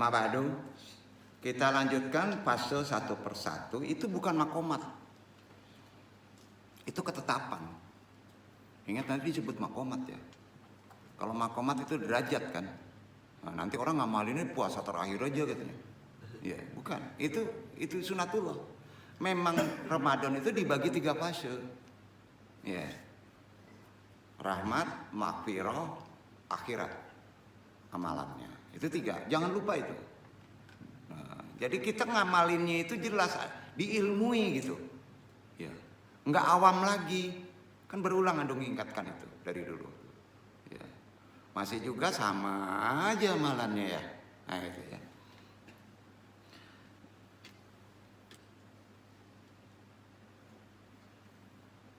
Amma ba'du, kita lanjutkan fase satu persatu. Itu bukan makomat, itu ketetapan. Ingat nanti disebut makomat ya. Kalau makomat itu derajat kan. Nah, nanti orang ngamalinnya puasa terakhir aja katanya. Ya, bukan. Itu sunatullah. Memang Ramadan itu dibagi 3 fase. Ya. Rahmat, maghfirah, akhirat amalannya. Itu 3. Jangan lupa itu. Nah, jadi kita ngamalinnya itu jelas diilmui gitu. Ya. Enggak awam lagi. Kan berulang dong ingatkan itu dari dulu. Ya. Masih juga sama aja amalannya ya. Nah, itu ya.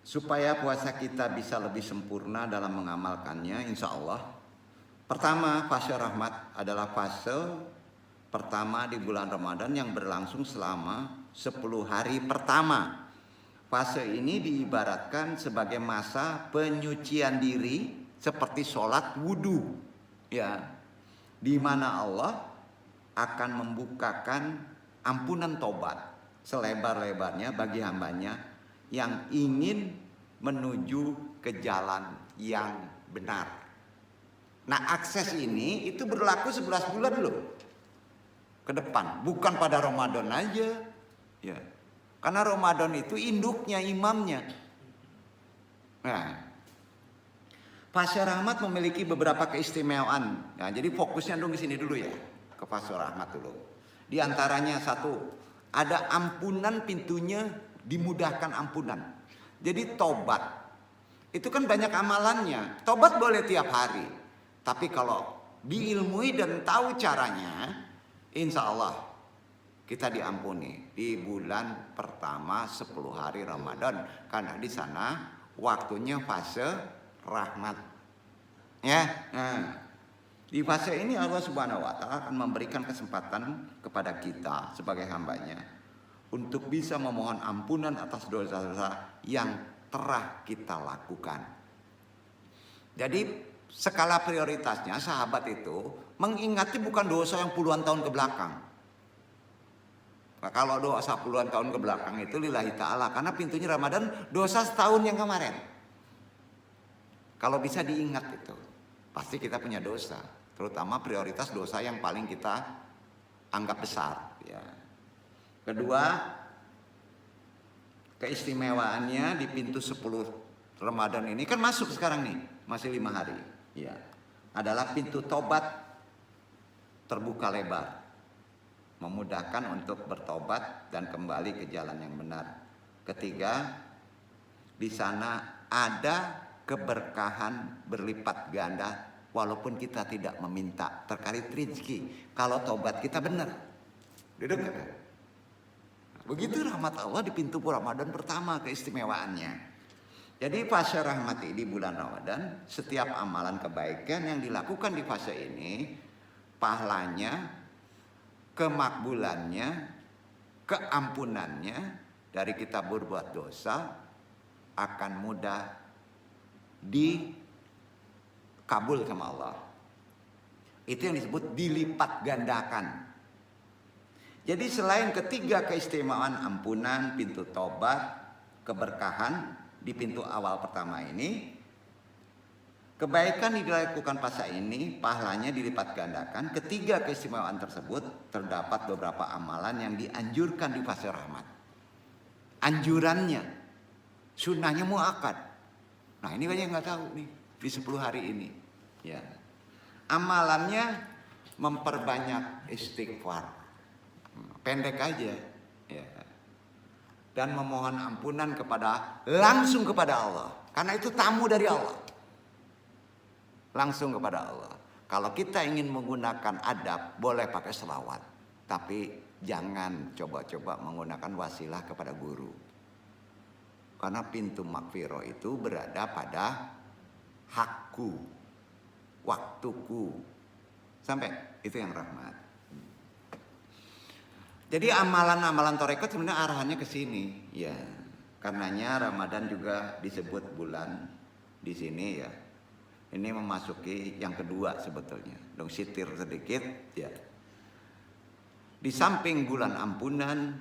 Supaya puasa kita bisa lebih sempurna dalam mengamalkannya, insya Allah. Pertama, fase rahmat adalah fase pertama di bulan Ramadan yang berlangsung selama 10 hari pertama. Fase ini diibaratkan sebagai masa penyucian diri seperti sholat wudhu, ya, di mana Allah akan membukakan ampunan tobat selebar-lebarnya bagi hambanya yang ingin menuju ke jalan yang benar. Nah, akses ini itu berlaku 11 bulan loh ke depan, bukan pada Ramadan aja. Ya. Karena Ramadan itu induknya, imamnya. Nah, fase rahmat memiliki beberapa keistimewaan. Nah, jadi fokusnya dong di sini dulu ya, ke fase rahmat dulu. Di antaranya satu, ada ampunan, pintunya dimudahkan ampunan. Jadi tobat itu kan banyak amalannya. Tobat boleh tiap hari, tapi kalau diilmui dan tahu caranya, insya Allah kita diampuni di bulan pertama 10 hari Ramadan. Karena di sana waktunya fase rahmat. Ya, nah, di fase ini Allah Subhanahu wa Ta'ala akan memberikan kesempatan kepada kita sebagai hambanya untuk bisa memohon ampunan atas dosa-dosa yang telah kita lakukan. Jadi skala prioritasnya sahabat itu mengingati bukan dosa yang puluhan tahun ke belakang. Nah, kalau dosa puluhan tahun ke belakang itu lillahi ta'ala, karena pintunya Ramadan dosa setahun yang kemarin. Kalau bisa diingat itu, pasti kita punya dosa. Terutama prioritas dosa yang paling kita anggap besar. Ya. Kedua, keistimewaannya di pintu 10 Ramadan ini kan masuk sekarang nih, masih 5 hari. Ya. Adalah pintu tobat terbuka lebar, memudahkan untuk bertobat dan kembali ke jalan yang benar. Ketiga, di sana ada keberkahan berlipat ganda walaupun kita tidak meminta terkait rezeki. Kalau tobat kita benar, didengar. Begitu rahmat Allah di pintu Ramadan pertama keistimewaannya. Jadi fase rahmat di bulan Ramadan, setiap amalan kebaikan yang dilakukan di fase ini, pahalanya, kemakbulannya, keampunannya dari kita berbuat dosa akan mudah dikabul sama Allah. Itu yang disebut dilipat gandakan. Jadi selain ketiga keistimewaan ampunan, pintu tobat, keberkahan di pintu awal pertama ini, kebaikan yang dilakukan fase ini pahalanya dilipat gandakan. Ketiga keistimewaan tersebut terdapat beberapa amalan yang dianjurkan di fase rahmat. Anjurannya, sunnahnya muakkad. Nah, ini banyak yang nggak tahu nih di 10 hari ini. Ya, amalannya memperbanyak istighfar. Pendek aja, ya. Dan memohon ampunan langsung kepada Allah, karena itu tamu dari Allah. Langsung kepada Allah. Kalau kita ingin menggunakan adab, boleh pakai selawat, tapi jangan coba-coba menggunakan wasilah kepada guru, karena pintu maghfirah itu berada pada hakku, waktuku, sampai itu yang rahmat. Jadi amalan-amalan tarekat sebenarnya arahannya ke sini, ya. Karenanya Ramadan juga disebut bulan di sini ya. Ini memasuki yang kedua sebetulnya. Dong sitir sedikit, ya. Di samping bulan ampunan,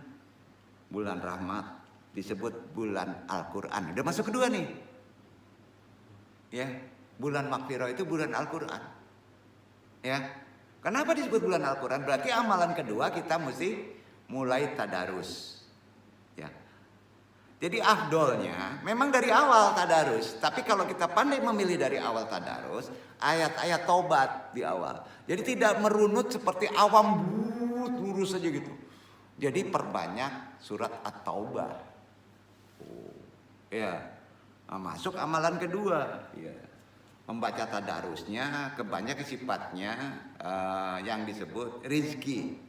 bulan rahmat, disebut bulan Al-Quran. Udah masuk kedua nih. Ya, bulan Maghfirah itu bulan Al-Quran. Ya, kenapa disebut bulan Al-Quran? Berarti amalan kedua kita mesti mulai tadarus. Ya, jadi afdolnya memang dari awal tadarus. Tapi kalau kita pandai memilih dari awal tadarus, ayat-ayat taubat di awal. Jadi tidak merunut seperti awam lurus saja gitu. Jadi perbanyak surat At-Taubah. Ya, masuk amalan kedua. Ya. Membaca tadarusnya kebanyakan sifatnya yang disebut rizki.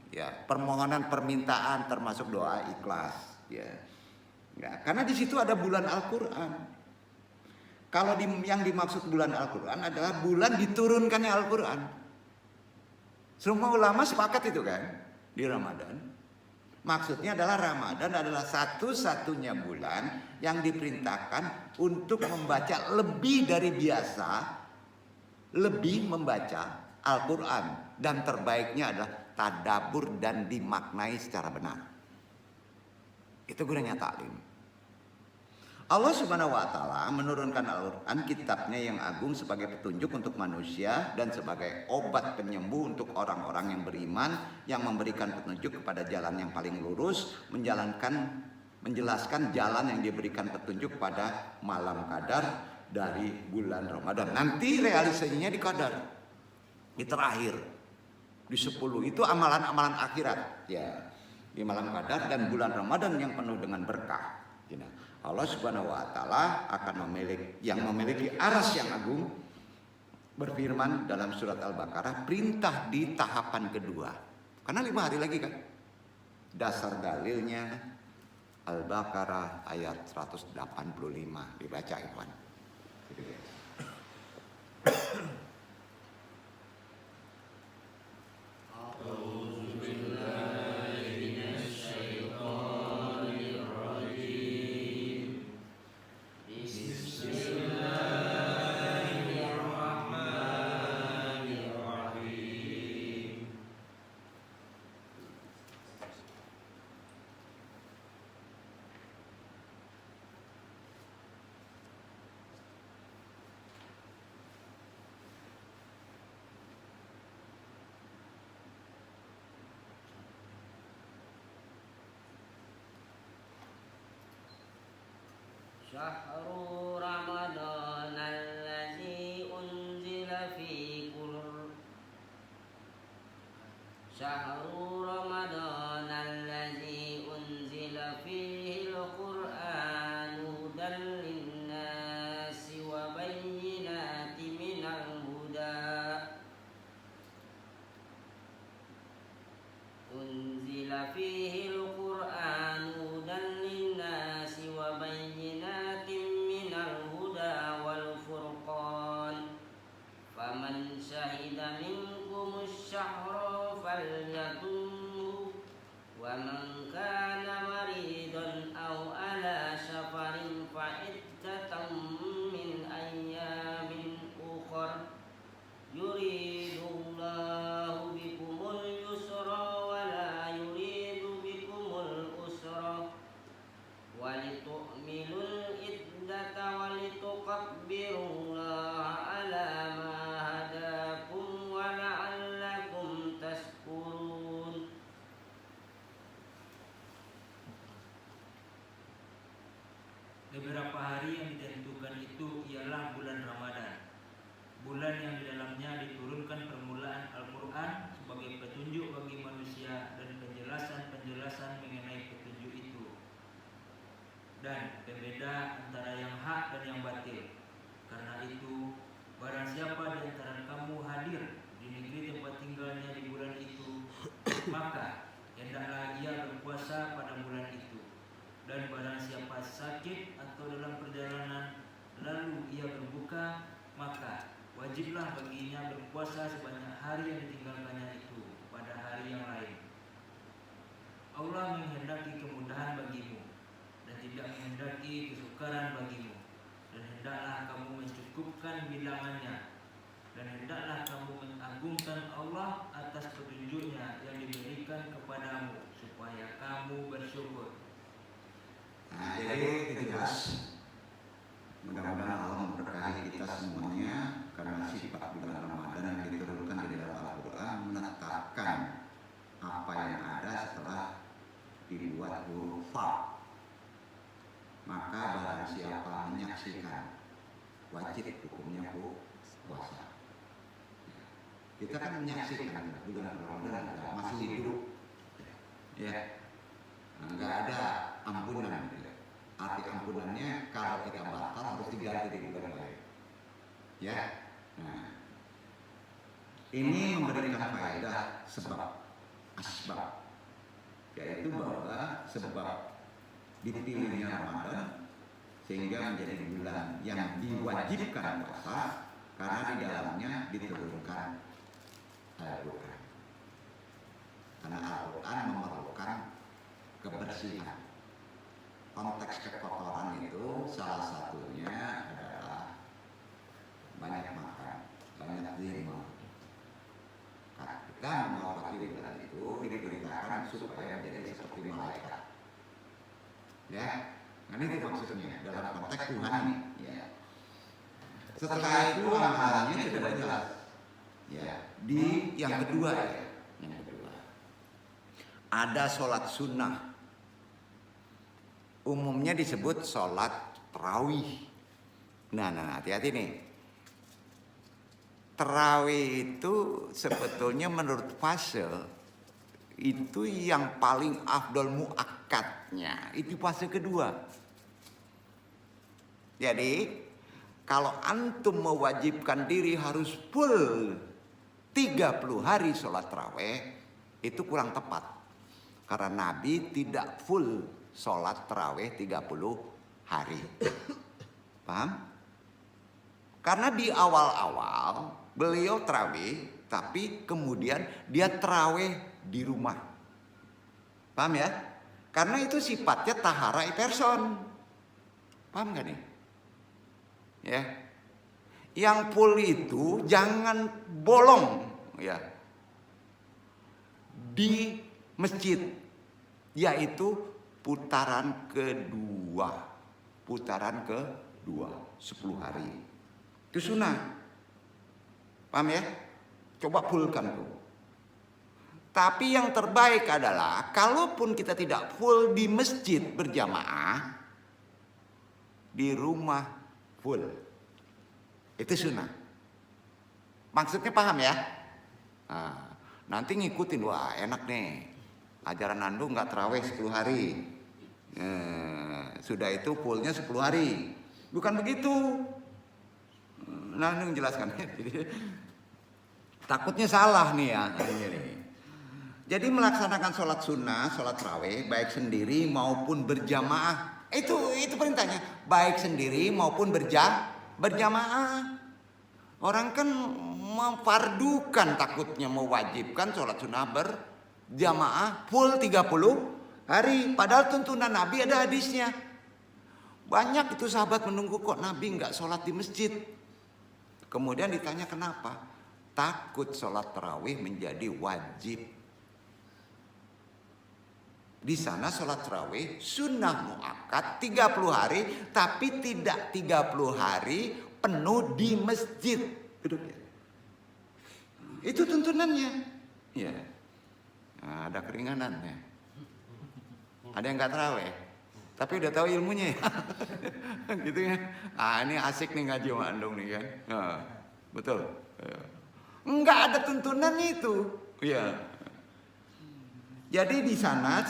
Ya, permohonan permintaan termasuk doa ikhlas. Ya. Ya, karena di situ ada bulan Al-Quran. Kalau yang dimaksud bulan Al-Quran adalah bulan diturunkannya Al-Quran. Semua ulama sepakat itu kan di Ramadan. Maksudnya adalah Ramadan adalah satu-satunya bulan yang diperintahkan untuk membaca lebih dari biasa, lebih membaca Al-Quran. Dan terbaiknya adalah tadabbur dan dimaknai secara benar. Itu gunanya taklim. Allah Subhanahu wa Ta'ala menurunkan Al-Quran, kitabnya yang agung, sebagai petunjuk untuk manusia dan sebagai obat penyembuh untuk orang-orang yang beriman, yang memberikan petunjuk kepada jalan yang paling lurus, menjelaskan jalan yang diberikan petunjuk pada malam Qadar dari bulan Ramadan. Nanti realisasinya di Qadar, di terakhir, di 10 itu amalan-amalan akhirat, ya, di malam Qadar dan bulan Ramadan yang penuh dengan berkah. Allah Subhanahu wa Ta'ala akan memiliki aras yang agung berfirman dalam surat Al-Baqarah, perintah di tahapan kedua. Karena 5 hari lagi kan. Dasar dalilnya Al-Baqarah ayat 185, dibaca ikhwan. Gitu guys. شهر رمضان الذي أنزل فيه شهر رمضان الذي أنزل فيه القرآن هدى للناس وبينات من الهدى أنزل فيه القرآن هدى للناس وبينات من الهدى والفرقان فمن شهد منكم الشهر فليصمه ومن كان مريضا أو على سفر فعدة من أيام أخر يريد الله بكم اليسر ولا يريد بكم العسر ولتؤمنوا العدة ولتكبروا الله على ما هداكم ولعلكم تشكرون. Beberapa hari yang ditentukan itu ialah bulan Ramadan, bulan yang di dalamnya diturunkan permulaan Al-Quran sebagai petunjuk bagi manusia dan penjelasan-penjelasan mengenai petunjuk itu, dan pembeda antara yang hak dan yang batil. Karena itu, barang siapa di antara kamu hadir di negeri tempat tinggalnya di bulan itu, maka hendaklah ia berpuasa pada bulan itu. Dan barang siapa sakit atau dalam perjalanan lalu ia berbuka, maka wajiblah baginya berpuasa sebanyak hari yang ditinggalkannya itu pada hari yang lain. Allah menghendaki kemudahan bagimu dan tidak menghendaki kesukaran bagimu, dan hendaklah kamu mencukupkan bilangannya dan hendaklah kamu mengagungkan Allah atas petunjuknya yang diberikan kepadamu supaya kamu bersyukur. Nah, jadi itu jelas. Mudah-mudahan Allah memberkahi kita semuanya karena sifat bulan Ramadan yang diturunkan di dalam Al-Quran menetapkan apa yang ada setelah dibuat huruf fa. Maka barang siapa menyaksikan, wajib hukumnya puasa. Kita kan menyaksikan bulan Ramadan masih hidup, ya, nggak ada ampunan. Arti ampunannya kalau kita batal harus diganti di bulan lain, ya. Nah, ini memberikan faedah sebab asbab, yaitu bahwa sebab dipilihnya Ramadan sehingga menjadi bulan yang diwajibkan puasa karena di dalamnya diturunkan Al-Quran. Karena Al-Quran memerlukan kebersihan. Konteks kekotoran itu salah satunya adalah banyak makan, banyak zina. Kita mengobati bulan itu diperintahkan supaya menjadi seperti malaikat. Ya, nah ini maksudnya dalam konteks Tuhan ini. Ya. Setelah itu amalannya sudah jelas. Ya, di yang kedua ya, yang kedua ada sholat sunnah. Umumnya disebut sholat tarawih. Nah, hati-hati nih. Tarawih itu sebetulnya menurut fase itu yang paling afdol muakkadnya itu fase kedua. Jadi kalau antum mewajibkan diri harus full 30 hari sholat tarawih itu kurang tepat. Karena Nabi tidak full sholat tarawih 30 hari. Paham? Karena di awal-awal beliau tarawih, tapi kemudian dia tarawih di rumah. Paham ya? Karena itu sifatnya tahara person. Paham gak nih? Ya. Yang full itu jangan bolong ya. Di masjid, yaitu putaran kedua 10 hari itu sunnah. Paham ya? Coba fullkan tuh. Tapi yang terbaik adalah kalaupun kita tidak full di masjid berjamaah, di rumah full. Itu sunnah. Maksudnya paham ya? Nah, nanti ngikutin, wah enak nih. Ajaran Nandu nggak terawih 10 hari. Sudah itu fullnya 10 hari. Bukan begitu. Nah, ini menjelaskan. Takutnya salah nih ya. Jadi melaksanakan sholat sunnah, sholat tarawih baik sendiri maupun berjamaah. Itu perintahnya. Baik sendiri maupun berjamaah. Orang kan memfardukan, takutnya mewajibkan sholat sunnah berjamaah full 30 hari. Padahal tuntunan Nabi ada hadisnya. Banyak itu sahabat menunggu kok Nabi nggak sholat di masjid. Kemudian ditanya kenapa? Takut sholat tarawih menjadi wajib. Di sana sholat tarawih sunnah muakkad 30 hari, tapi tidak 30 hari penuh di masjid. Itu tuntunannya. Ya. Nah, ada keringanannya. Ada yang nggak tarawih, tapi udah tahu ilmunya ya. Gitu ya. Ini asik nih ngaji Mandung nih kan. Nah, betul. Nggak ada tuntunan itu. Ya. Jadi di sana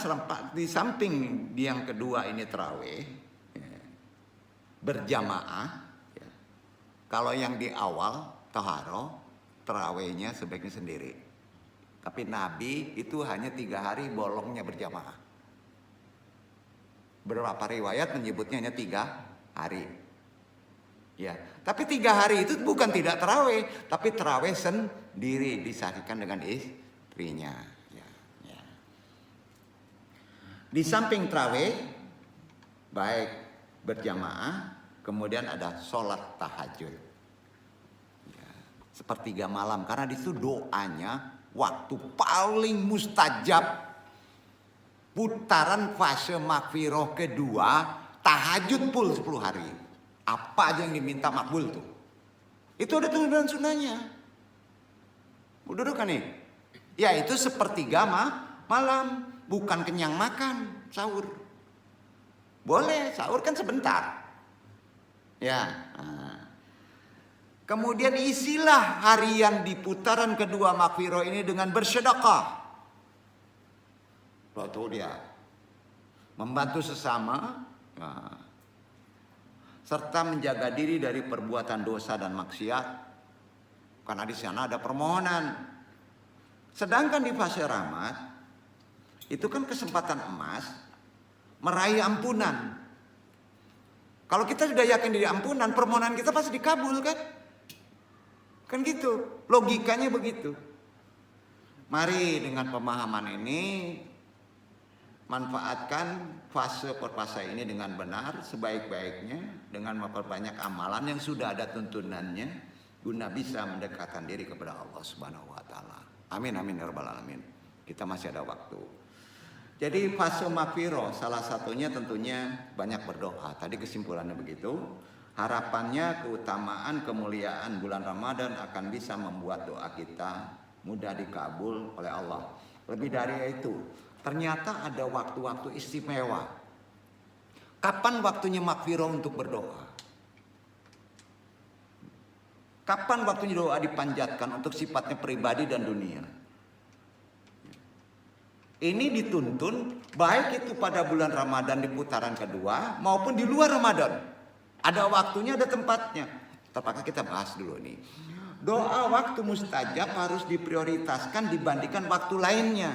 di samping yang kedua ini tarawih berjamaah. Ya. Kalau yang di awal taharoh, tarawihnya sebaiknya sendiri. Tapi Nabi itu hanya 3 hari bolongnya berjamaah. Beberapa riwayat menyebutnya hanya 3 hari. Ya, tapi 3 hari itu bukan tidak tarawih, tapi tarawih sendiri disaksikan dengan istrinya. Ya, ya. Di samping tarawih, baik berjamaah, kemudian ada sholat tahajud. Ya. sepertiga malam, karena di situ doanya waktu paling mustajab. Putaran fase makfiroh kedua, tahajud full 10 hari. Apa aja yang diminta makbul tuh. Itu ada tuntunan sunnahnya. Udah kan nih? Ya itu sepertiga malam, bukan kenyang makan sahur. Boleh, sahur kan sebentar. Ya. Kemudian isilah harian di putaran kedua makfiroh ini dengan bersedekah. Tuh dia. Membantu sesama. Serta menjaga diri dari perbuatan dosa dan maksiat. Karena di sana ada permohonan. Sedangkan di fase rahmat, itu kan kesempatan emas meraih ampunan. Kalau kita sudah yakin diri ampunan, permohonan kita pasti dikabul kan? Kan gitu, logikanya begitu. Mari dengan pemahaman ini manfaatkan fase per fase ini dengan benar, sebaik-baiknya, dengan memperbanyak amalan yang sudah ada tuntunannya, guna bisa mendekatkan diri kepada Allah Subhanahu wa Ta'ala. Amin, amin, ya rabbal alamin. Kita masih ada waktu. Jadi fase makfiroh salah satunya tentunya banyak berdoa. Tadi kesimpulannya begitu. Harapannya keutamaan kemuliaan bulan Ramadan akan bisa membuat doa kita mudah dikabul oleh Allah. Lebih dari itu, ternyata ada waktu-waktu istimewa. Kapan waktunya makfiroh untuk berdoa? Kapan waktunya doa dipanjatkan untuk sifatnya pribadi dan dunia? Ini dituntun baik itu pada bulan Ramadan di putaran kedua maupun di luar Ramadan. Ada waktunya, ada tempatnya. Terpaksa kita bahas dulu nih. Doa waktu mustajab harus diprioritaskan dibandingkan waktu lainnya.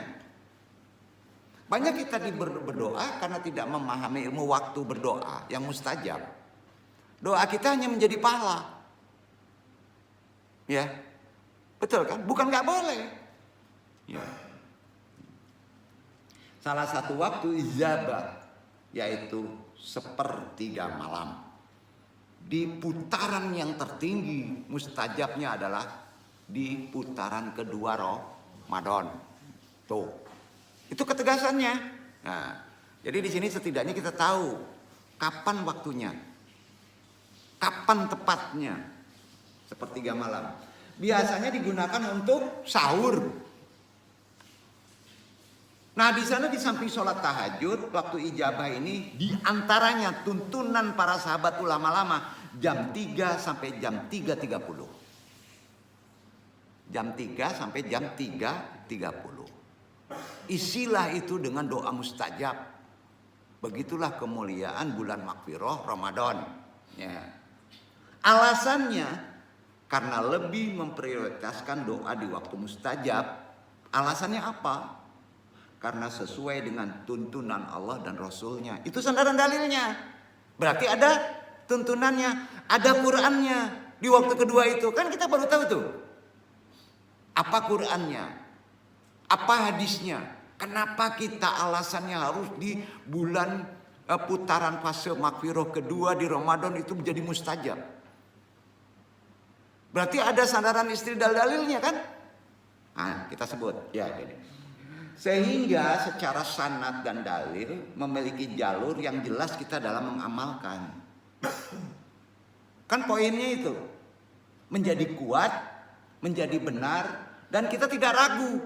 Banyak kita berdoa karena tidak memahami ilmu waktu berdoa yang mustajab. Doa kita hanya menjadi pahala. Ya, betul kan? Bukan nggak boleh. Ya. Salah satu waktu ijabah yaitu sepertiga malam. Di putaran yang tertinggi mustajabnya adalah di putaran kedua Ramadan. Tuh, itu ketegasannya. Nah, jadi di sini setidaknya kita tahu kapan waktunya, kapan tepatnya. Sepertiga malam. Biasanya digunakan untuk sahur. Nah, di sana di samping sholat tahajud, waktu ijabah ini diantaranya tuntunan para sahabat ulama lama jam 3 sampai jam 3.30. Jam 3 sampai jam 3.30. Isilah itu dengan doa mustajab. Begitulah kemuliaan bulan makfiroh Ramadan. Ya. Alasannya karena lebih memprioritaskan doa di waktu mustajab. Alasannya apa? Karena sesuai dengan tuntunan Allah dan Rasulnya. Itu sandaran dalilnya. Berarti ada tuntunannya, ada Qur'annya di waktu kedua itu. Kan kita baru tahu tuh. Apa Qur'annya? Apa hadisnya? Kenapa kita alasannya harus di bulan putaran fase makfiroh kedua di Ramadan itu menjadi mustajab? Berarti ada sandaran istidlal dalilnya kan? Nah, kita sebut ya ini. Sehingga secara sanad dan dalil memiliki jalur yang jelas kita dalam mengamalkan. Kan poinnya itu. Menjadi kuat, menjadi benar, dan kita tidak ragu.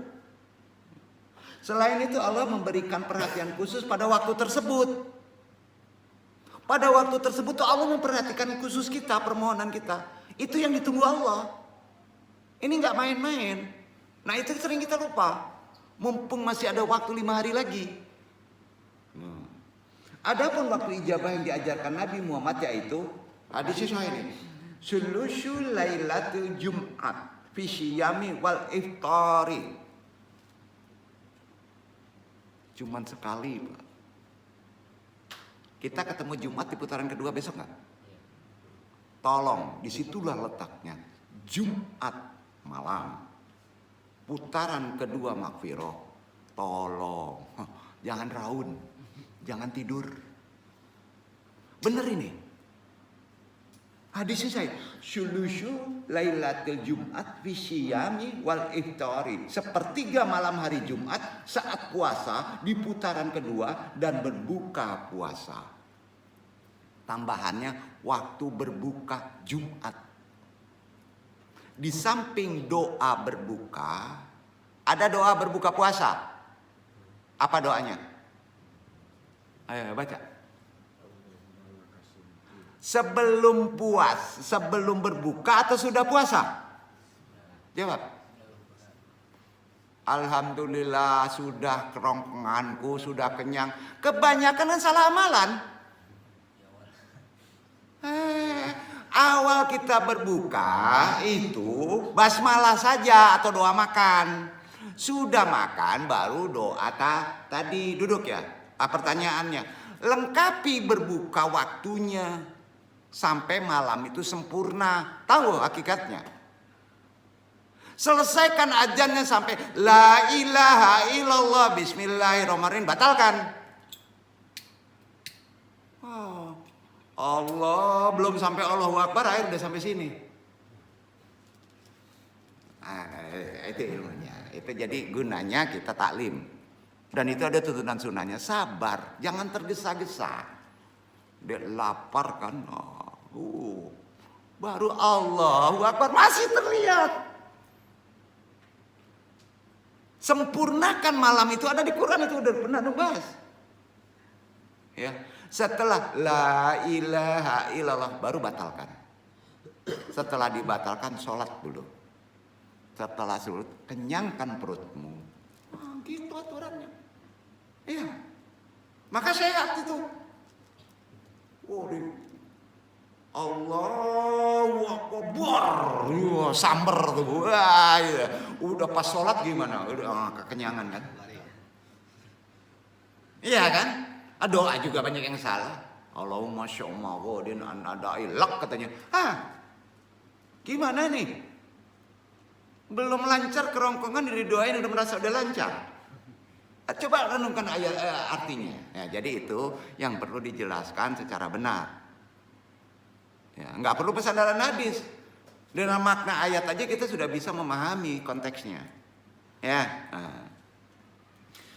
Selain itu Allah memberikan perhatian khusus pada waktu tersebut. Pada waktu tersebut Allah memperhatikan khusus kita, permohonan kita. Itu yang ditunggu Allah. Ini nggak main-main. Nah itu sering kita lupa. Mumpung masih ada waktu 5 hari lagi. Adapun waktu ijabah yang diajarkan Nabi Muhammad yaitu hadis ini. Sulusul lailatul Jum'at fi syiyami wal iftari. Cuman sekali, Pak. Kita ketemu Jumat di putaran kedua besok nggak? Tolong, disitulah letaknya. Jumat malam, putaran kedua makfiroh. Tolong, jangan raun, jangan tidur. Bener ini. Hadisnya saya, sulusu lailatul Jumat bisyami wal iftari. Sepertiga malam hari Jumat saat puasa di putaran kedua dan berbuka puasa. Tambahannya waktu berbuka Jumat. Di samping doa berbuka, ada doa berbuka puasa. Apa doanya? Ayo baca. Sebelum sebelum berbuka atau sudah puasa? Jawab. Alhamdulillah sudah kerongkonganku, sudah kenyang. Kebanyakan kan salah amalan. Awal kita berbuka itu basmalah saja atau doa makan. Sudah makan baru doa tadi duduk ya. Pertanyaannya, lengkapi berbuka waktunya. Sampai malam itu sempurna. Tahu hakikatnya. Selesaikan azannya sampai la ilaha illallah bismillahirrahmanirrahim. Batalkan. Oh, Allah belum sampai Allahu Akbar, air udah sampai sini. Itu ilmunya. Itu jadi gunanya kita taklim. Dan itu ada tuntunan sunnahnya. Sabar, jangan tergesa-gesa. Dia lapar kan. Baru Allahu Akbar masih terlihat. Sempurnakan malam itu ada di Quran, itu udah pernah ngebahas. Ya, setelah la ilaha illallah baru batalkan. Setelah dibatalkan sholat dulu. Setelah sholat kenyangkan perutmu. Gitu aturannya. Iya. Maka sehat itu. Allahu Akbar, samber tuh, ya. Udah pas sholat gimana? Udah kekenyangan kan? Iya kan? Doa juga banyak yang salah. Allahumma sya'allah, dia ada ilak katanya. Gimana nih? Belum lancar kerongkongan didoain udah merasa udah lancar. Coba renungkan ayat artinya. Ya, jadi itu yang perlu dijelaskan secara benar. Ya, nggak perlu pesandaran hadis. Dengan makna ayat aja kita sudah bisa memahami konteksnya. Ya.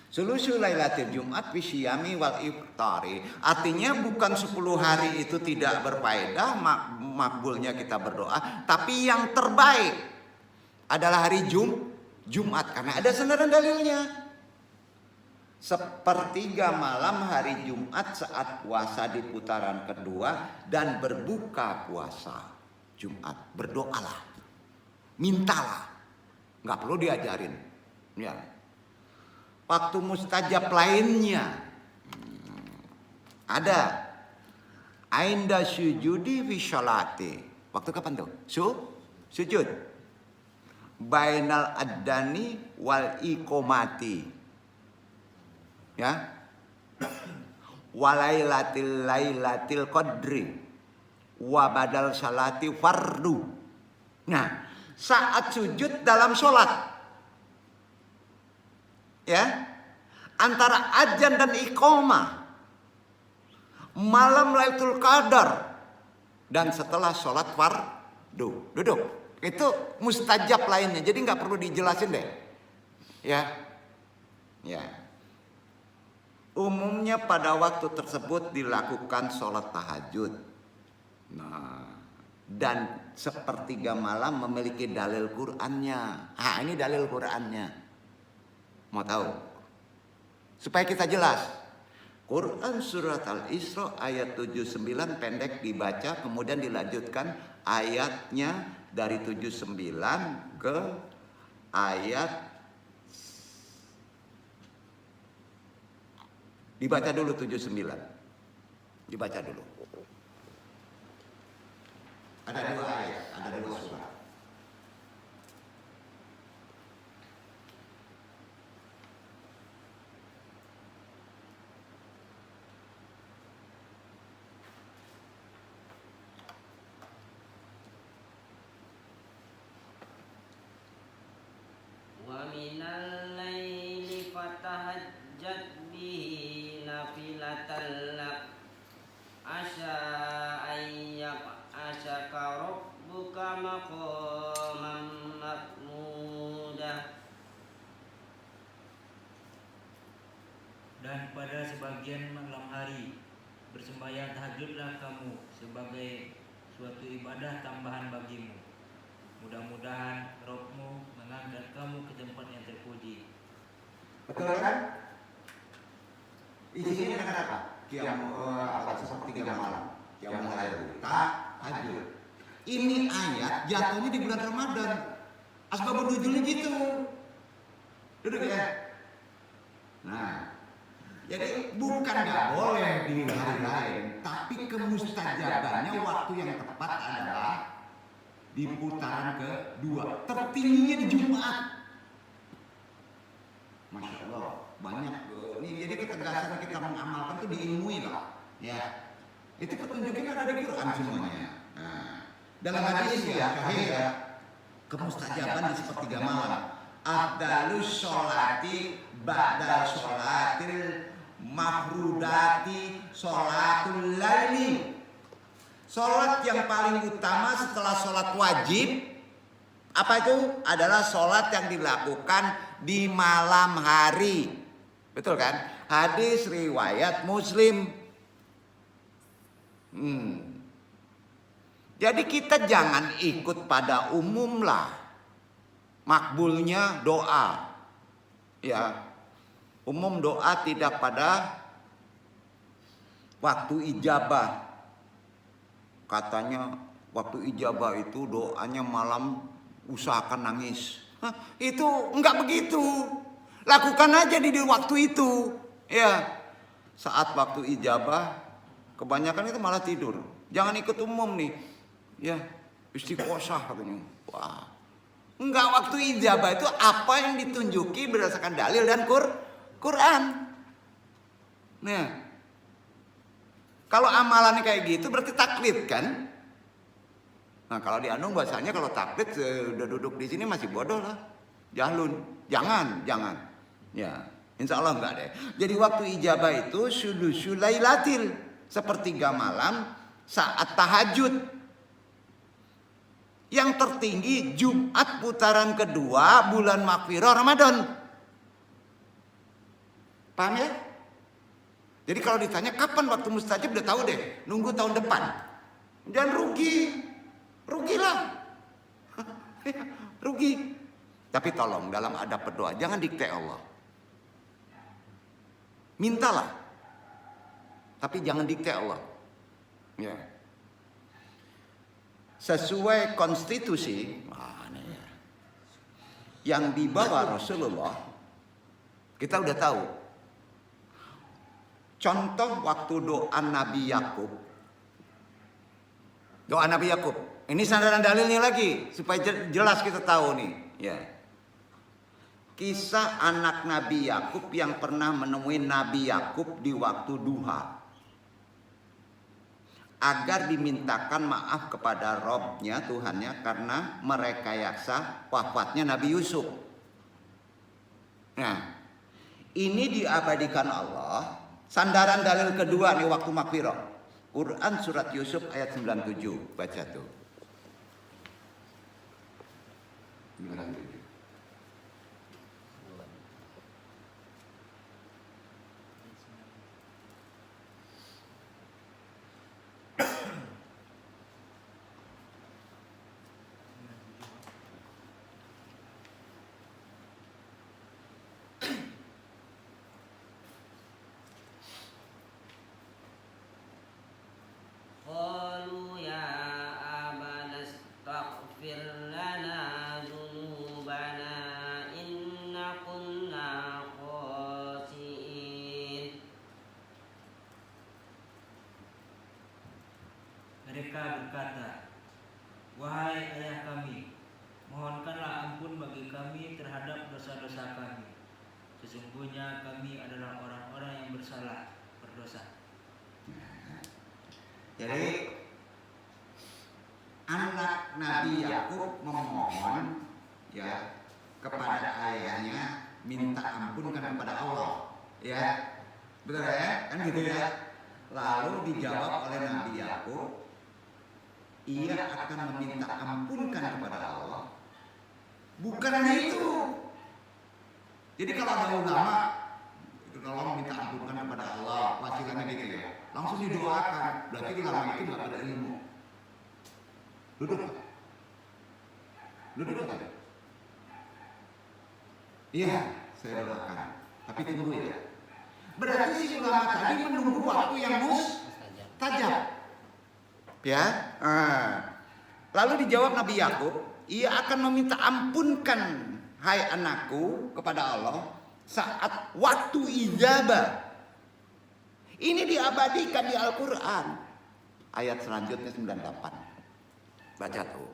Sulusul lailatul Jumat bisyami wal iftari. Artinya bukan 10 hari itu tidak berfaedah, makbulnya kita berdoa, tapi yang terbaik adalah hari Jumat karena ada sandaran dalilnya. Sepertiga malam hari Jumat saat puasa di putaran kedua dan berbuka puasa Jumat. Berdoalah, mintalah, nggak perlu diajarin. Ya. Waktu mustajab lainnya ada. Ainda sujudi fi sholati. Waktu kapan tuh? Sujud. Bainal adani wal iqomati. Ya, walailatil qadri wa badal salati fardu. Nah, saat sujud dalam sholat, ya, antara azan dan iqamah, malam Lailatul Qadar dan setelah sholat fardu, duduk. Itu mustajab lainnya, jadi nggak perlu dijelasin deh, ya. Umumnya pada waktu tersebut dilakukan sholat tahajud. Nah, dan sepertiga malam memiliki dalil Qur'annya. Ini dalil Qur'annya. Mau tahu? Supaya kita jelas. Quran surat Al-Isra ayat 79 pendek dibaca, kemudian dilanjutkan ayatnya dari 79 ke ayat. Dibaca dulu 79. Dibaca dulu. Ada 2 ayat, ada 2 surah. Wa minal laili fatahajjat bihi nafilatan lak asa مقاما محمودا. Dan pada sebagian malam hari bersembahyang tahajudlah kamu sebagai suatu ibadah tambahan bagimu. Mudah-mudahan Rabbmu mengangkat kamu ke tempat yang terpuji. Betul kan? Isinya kan apa? Sepertiga malam. Qiyamul lail. Tahajud. Ini ayat jatuhnya di bulan Ramadan. Asbabun nuzulnya gitu. Duduk ya. Nah, jadi bukan nggak boleh di hari lain, tapi kemustajabannya waktu yang tepat adalah di putaran kedua. Tertingginya di Jumat. Masya Allah, banyak. Ini jadi ketegasan kita mengamalkan itu diilmui lah. Ya, itu petunjuknya ada di Quran semuanya. Nah, dalam hadis ya, sahih ya, kemustajaban di sepertiga malam. Afdalus sholati ba'da sholatil mafrudati sholatul laili. Sholat yang paling utama setelah sholat wajib apa itu? Adalah sholat yang dilakukan di malam hari. Betul kan? Hadis riwayat Muslim. Jadi kita jangan ikut pada umum lah. Makbulnya doa. Ya. Umum doa tidak pada waktu ijabah. Katanya waktu ijabah itu doanya malam usahakan nangis. Hah, itu enggak begitu. Lakukan aja di waktu itu. Ya. Saat waktu ijabah kebanyakan itu malah tidur. Jangan ikut umum nih. Ya, istiqosah katanya. Wah. Enggak, waktu ijabah itu apa yang ditunjuki berdasarkan dalil dan Quran. Nah, kalau amalannya kayak gitu berarti taklid kan? Nah, kalau di Andung bahasanya kalau taklid udah duduk di sini masih bodoh lah. Jahlun. Jangan. Ya, insya Allah enggak deh. Jadi waktu ijabah itu sulusul lailatil, sepertiga malam saat tahajud. Yang tertinggi Jumat putaran kedua bulan Maghfirah Ramadan. Paham ya? Jadi kalau ditanya kapan waktu mustajab udah tahu deh. Nunggu tahun depan. Jangan rugi. Rugilah. Rugi. Tapi tolong dalam adab berdoa jangan dikte Allah. Mintalah. Tapi jangan dikte Allah. Ya. Sesuai konstitusi yang dibawa Rasulullah, kita udah tahu. Contoh waktu doa Nabi Yakub. Doa Nabi Yakub. Ini sandaran dalilnya lagi supaya jelas kita tahu nih. Ya. Kisah anak Nabi Yakub yang pernah menemui Nabi Yakub di waktu duha. Agar dimintakan maaf kepada Robnya, Tuhannya, karena merekayasa wafatnya Nabi Yusuf. Nah, ini diabadikan Allah. Sandaran dalil kedua nih waktu Maghfirah. Quran surat Yusuf ayat 97. Baca tuh. 97. Qalu ya abana astaghfir lana dzunubana inna kunna khasiin. Mereka berkata, wahai ayah kami, mohonkanlah ampun bagi kami terhadap dosa-dosa kami. Sesungguhnya kami adalah orang-orang yang berdosa. Jadi anak Nabi Yakub memohon ya kepada ayahnya minta ampun kepada Allah. Ya. Betul ya? Kan gitu ya. Lalu dijawab oleh Nabi Yakub, ia akan meminta ampun Bukan hanya itu. Jadi kalau ada ulama itu kalau minta ampunkan kepada Allah, wasilahnya gitu ya, langsung didoakan. Berarti ulama itu nggak ada ilmu. Duduk. Iya, saya doakan. Tapi tunggu ya. Berarti si ulama tadi menunggu waktu yang mustajab. Ya. Lalu dijawab Nabi Yakub, ia akan meminta ampunkan hai anakku kepada Allah saat waktu ijabah. Ini diabadikan di Al-Quran. Ayat selanjutnya 98. Baca tuh.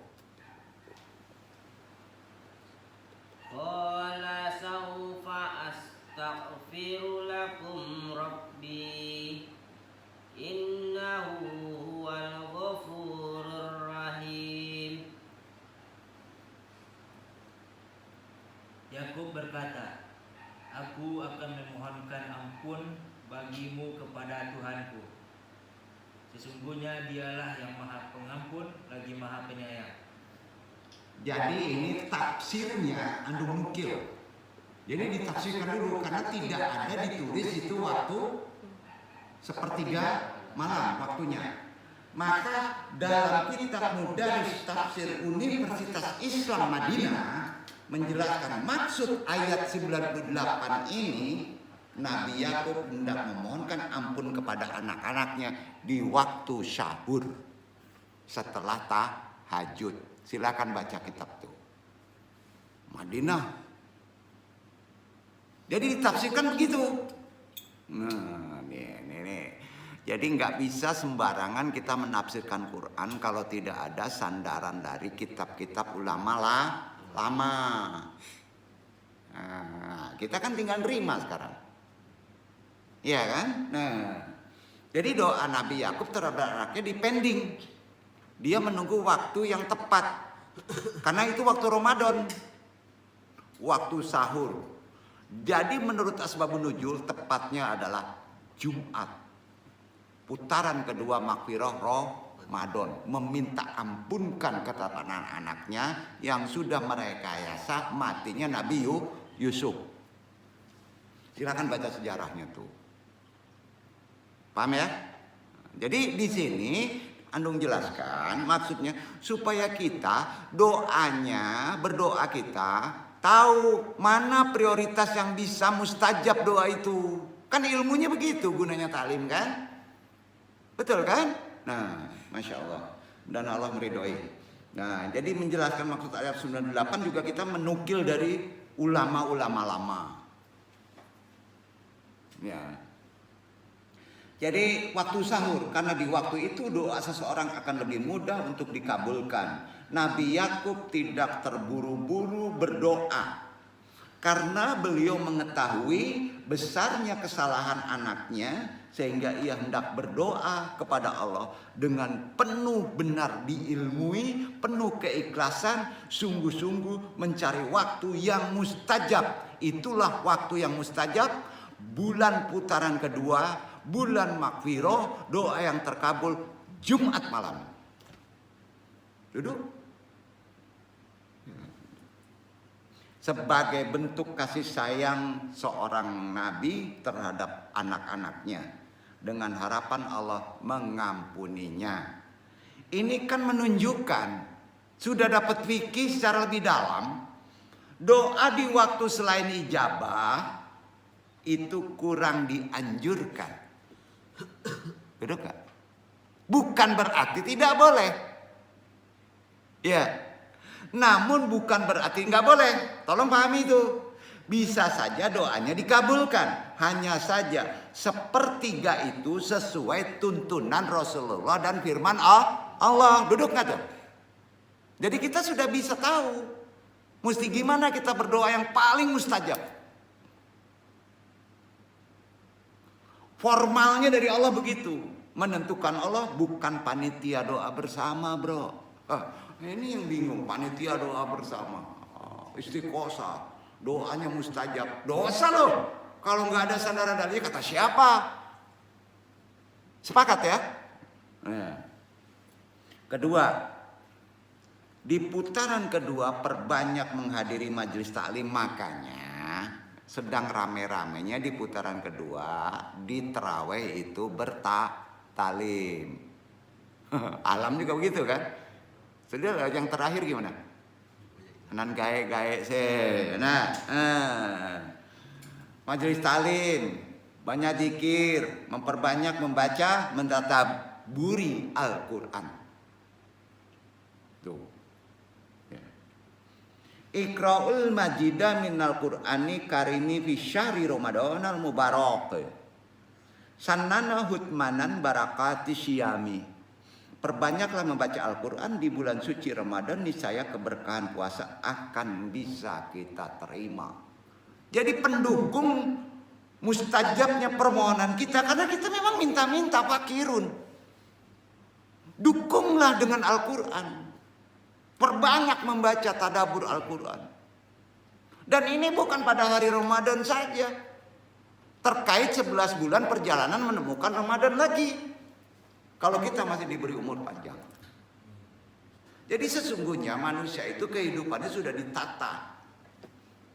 Qala sawfa astaghfiru lakum rabbi innahu huwal ghafurur rahim. Yakub berkata, aku akan memohonkan ampun bagimu kepada Tuhanku. Sesungguhnya dialah yang maha pengampun lagi maha penyayang. Jadi ini tafsirnya andung nukil. Jadi ditafsirkan dulu karena tidak ada ditulis itu waktu sepertiga malam waktunya. Maka dalam kitab Mudaris Tafsir Universitas Islam Madinah menjelaskan maksud ayat 98 ini, Nabi Yakub hendak memohonkan ampun kepada anak-anaknya di waktu syahur setelah tahajud. Silakan baca kitab tuh. Madinah. Jadi ditafsirkan begitu. Nah, nih. Jadi nggak bisa sembarangan kita menafsirkan Quran kalau tidak ada sandaran dari kitab-kitab ulama lama. Nah, kita kan tinggal nerima sekarang. Iya kan? Nah, jadi doa Nabi Yakub terhadap anaknya dipending. Dia menunggu waktu yang tepat. Karena itu waktu Ramadan. Waktu sahur. Jadi menurut Asbabun Nuzul tepatnya adalah Jumat. Putaran kedua Maghfirah Ramadan. Meminta ampunkan kepada anak-anaknya yang sudah merekayasa matinya Nabi Yusuf. Silakan baca sejarahnya tuh. Paham ya? Jadi di sini Andung jelaskan maksudnya supaya kita berdoa kita tahu mana prioritas yang bisa mustajab doa itu. Kan ilmunya begitu gunanya taklim kan? Betul kan? Nah, Masya Allah. Dan Allah meridhoi. Nah, jadi menjelaskan maksud ayat 98 juga kita menukil dari ulama-ulama lama. Ya. Jadi waktu sahur, karena di waktu itu doa seseorang akan lebih mudah untuk dikabulkan. Nabi Yakub tidak terburu-buru berdoa karena beliau mengetahui besarnya kesalahan anaknya, sehingga ia hendak berdoa kepada Allah dengan penuh benar diilmui, penuh keikhlasan, sungguh-sungguh mencari waktu yang mustajab. Itulah waktu yang mustajab, bulan putaran kedua, bulan Maghfirah, doa yang terkabul Jumat malam. Duduk. Sebagai bentuk kasih sayang seorang nabi terhadap anak-anaknya, dengan harapan Allah mengampuninya. Ini kan menunjukkan sudah dapat fikih secara lebih dalam. Doa di waktu selain ijabah itu kurang dianjurkan. Betul gak? Bukan berarti tidak boleh. Ya. Namun bukan berarti nggak boleh. Tolong pahami itu. Bisa saja doanya dikabulkan. Hanya saja sepertiga itu sesuai tuntunan Rasulullah dan firman Allah. Duduk nggak tuh? Jadi kita sudah bisa tahu mesti gimana kita berdoa yang paling mustajab. Formalnya dari Allah begitu. Menentukan Allah bukan panitia doa bersama, bro. Ini yang bingung, panitia doa bersama. Istiqosah, doanya mustajab. Dosa loh. Kalau nggak ada sandaran dalilnya kata siapa? Sepakat ya? Nah. Kedua, Di putaran kedua perbanyak menghadiri majelis taklim, makanya sedang rame-ramenya di putaran kedua di tarawih itu bertaklim. Alam juga begitu kan? Sudah yang terakhir gimana? Nan gae-gae se. Majelis taklim, banyak zikir, memperbanyak membaca, mentadabburi Al-Qur'an. Tuh. Iqra'ul majida minal Qur'ani karimi fi syahri Ramadanal mubarak. Sannana hutmanan barakati syiyami. Perbanyaklah membaca Al-Quran di bulan suci Ramadan, niscaya keberkahan puasa akan bisa kita terima. Jadi pendukung mustajabnya permohonan kita, karena kita memang minta-minta fakirun. Dukunglah dengan Al-Quran. Perbanyak membaca tadabbur Al-Quran. Dan ini bukan pada hari Ramadan saja. Terkait 11 bulan perjalanan menemukan Ramadan lagi. Kalau kita masih diberi umur panjang. Jadi sesungguhnya manusia itu kehidupannya sudah ditata.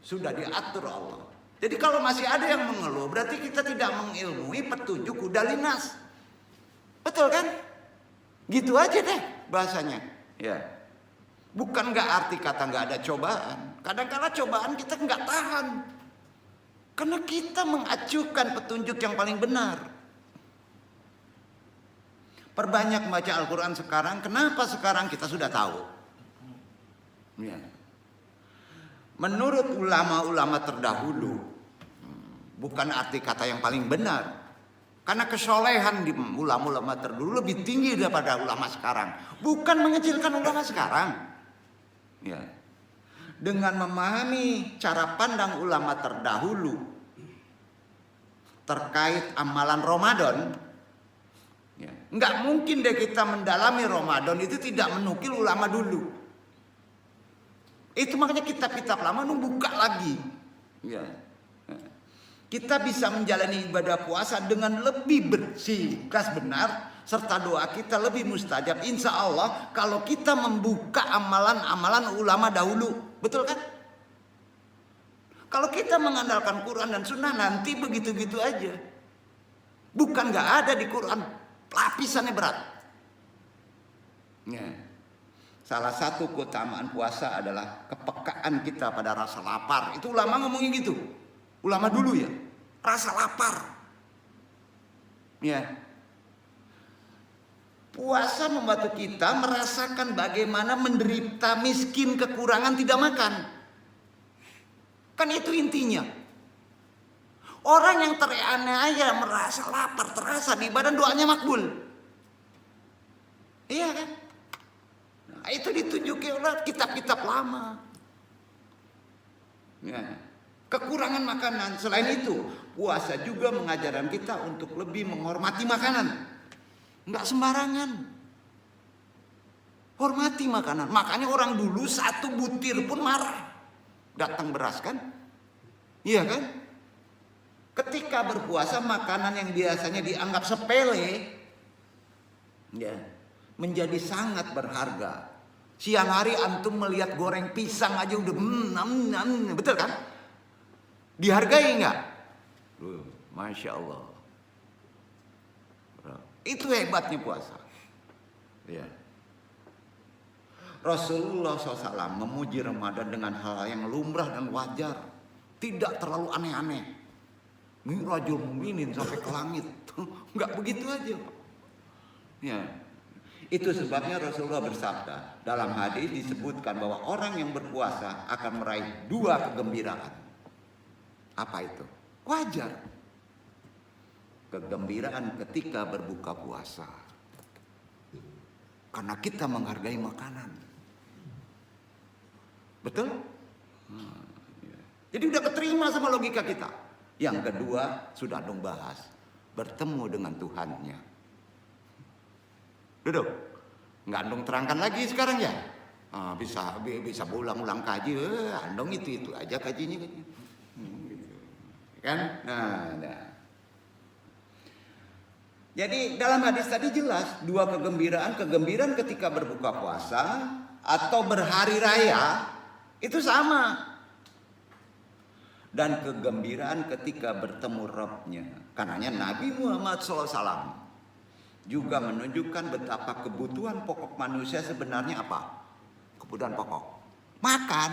Sudah diatur Allah. Jadi kalau masih ada yang mengeluh, berarti kita tidak mengilmui petunjuk kuda linas. Betul kan? Gitu aja deh bahasanya. Ya. Bukan nggak arti kata nggak ada cobaan. Kadang-kadang cobaan kita nggak tahan. Karena kita mengacukan petunjuk yang paling benar. Perbanyak membaca Al-Quran sekarang. Kenapa sekarang kita sudah tahu? Ya. Menurut ulama-ulama terdahulu, bukan arti kata yang paling benar. Karena kesolehan di ulama-ulama terdahulu lebih tinggi daripada ulama sekarang. Bukan mengecilkan ulama sekarang. Ya. Dengan memahami cara pandang ulama terdahulu terkait amalan Ramadan, ya, nggak mungkin deh kita mendalami Ramadan itu tidak menukil ulama dulu. Itu makanya kitab-kitab lama buka lagi. Ya. Kita bisa menjalani ibadah puasa dengan lebih bersih, ikhlas benar, serta doa kita lebih mustajab. Insya Allah kalau kita membuka amalan-amalan ulama dahulu. Betul kan? Kalau kita mengandalkan Quran dan Sunnah nanti begitu-gitu aja. Bukan nggak ada di Quran. Lapisannya berat. Ya. Salah satu keutamaan puasa adalah kepekaan kita pada rasa lapar. Itu ulama ngomongin gitu. Ulama dulu ya. Rasa lapar. Ya. Puasa membantu kita merasakan bagaimana menderita miskin, kekurangan, tidak makan. Kan itu intinya. Orang yang teraniaya merasa lapar, terasa di badan, doanya makbul. Iya kan? Nah, itu ditunjuki oleh kitab-kitab lama. Ya. Kekurangan makanan. Selain itu, puasa juga mengajarkan kita untuk lebih menghormati makanan. Enggak sembarangan. Hormati makanan. Makanya orang dulu satu butir pun marah. Datang beras kan? Iya kan? Ketika berpuasa makanan yang biasanya dianggap sepele, ya, menjadi sangat berharga. Siang hari antum melihat goreng pisang aja udah betul kan? Dihargai enggak? Masya Allah. Itu hebatnya puasa. Ya. Rasulullah SAW memuji Ramadan dengan hal yang lumrah dan wajar, tidak terlalu aneh-aneh. Mirajul muminin sampai ke langit, nggak begitu aja. Ya. Itu sebabnya Rasulullah bersabda, dalam hadis disebutkan bahwa orang yang berpuasa akan meraih 2 kegembiraan. Apa itu? Wajar. Kegembiraan ketika berbuka puasa. Karena kita menghargai makanan. Betul? Jadi udah keterima sama logika kita. Yang kedua sudah dong bahas. Bertemu dengan Tuhannya. Duduk. Nggak dong terangkan lagi sekarang ya. Bisa ulang-ulang kaji. Andong itu aja kajinya. Kan? Nah. Jadi dalam hadis tadi jelas 2 kegembiraan ketika berbuka puasa atau berhari raya itu sama. Dan kegembiraan ketika bertemu Rabbnya. Karenanya Nabi Muhammad SAW juga menunjukkan betapa kebutuhan pokok manusia sebenarnya apa? Kebutuhan pokok. Makan.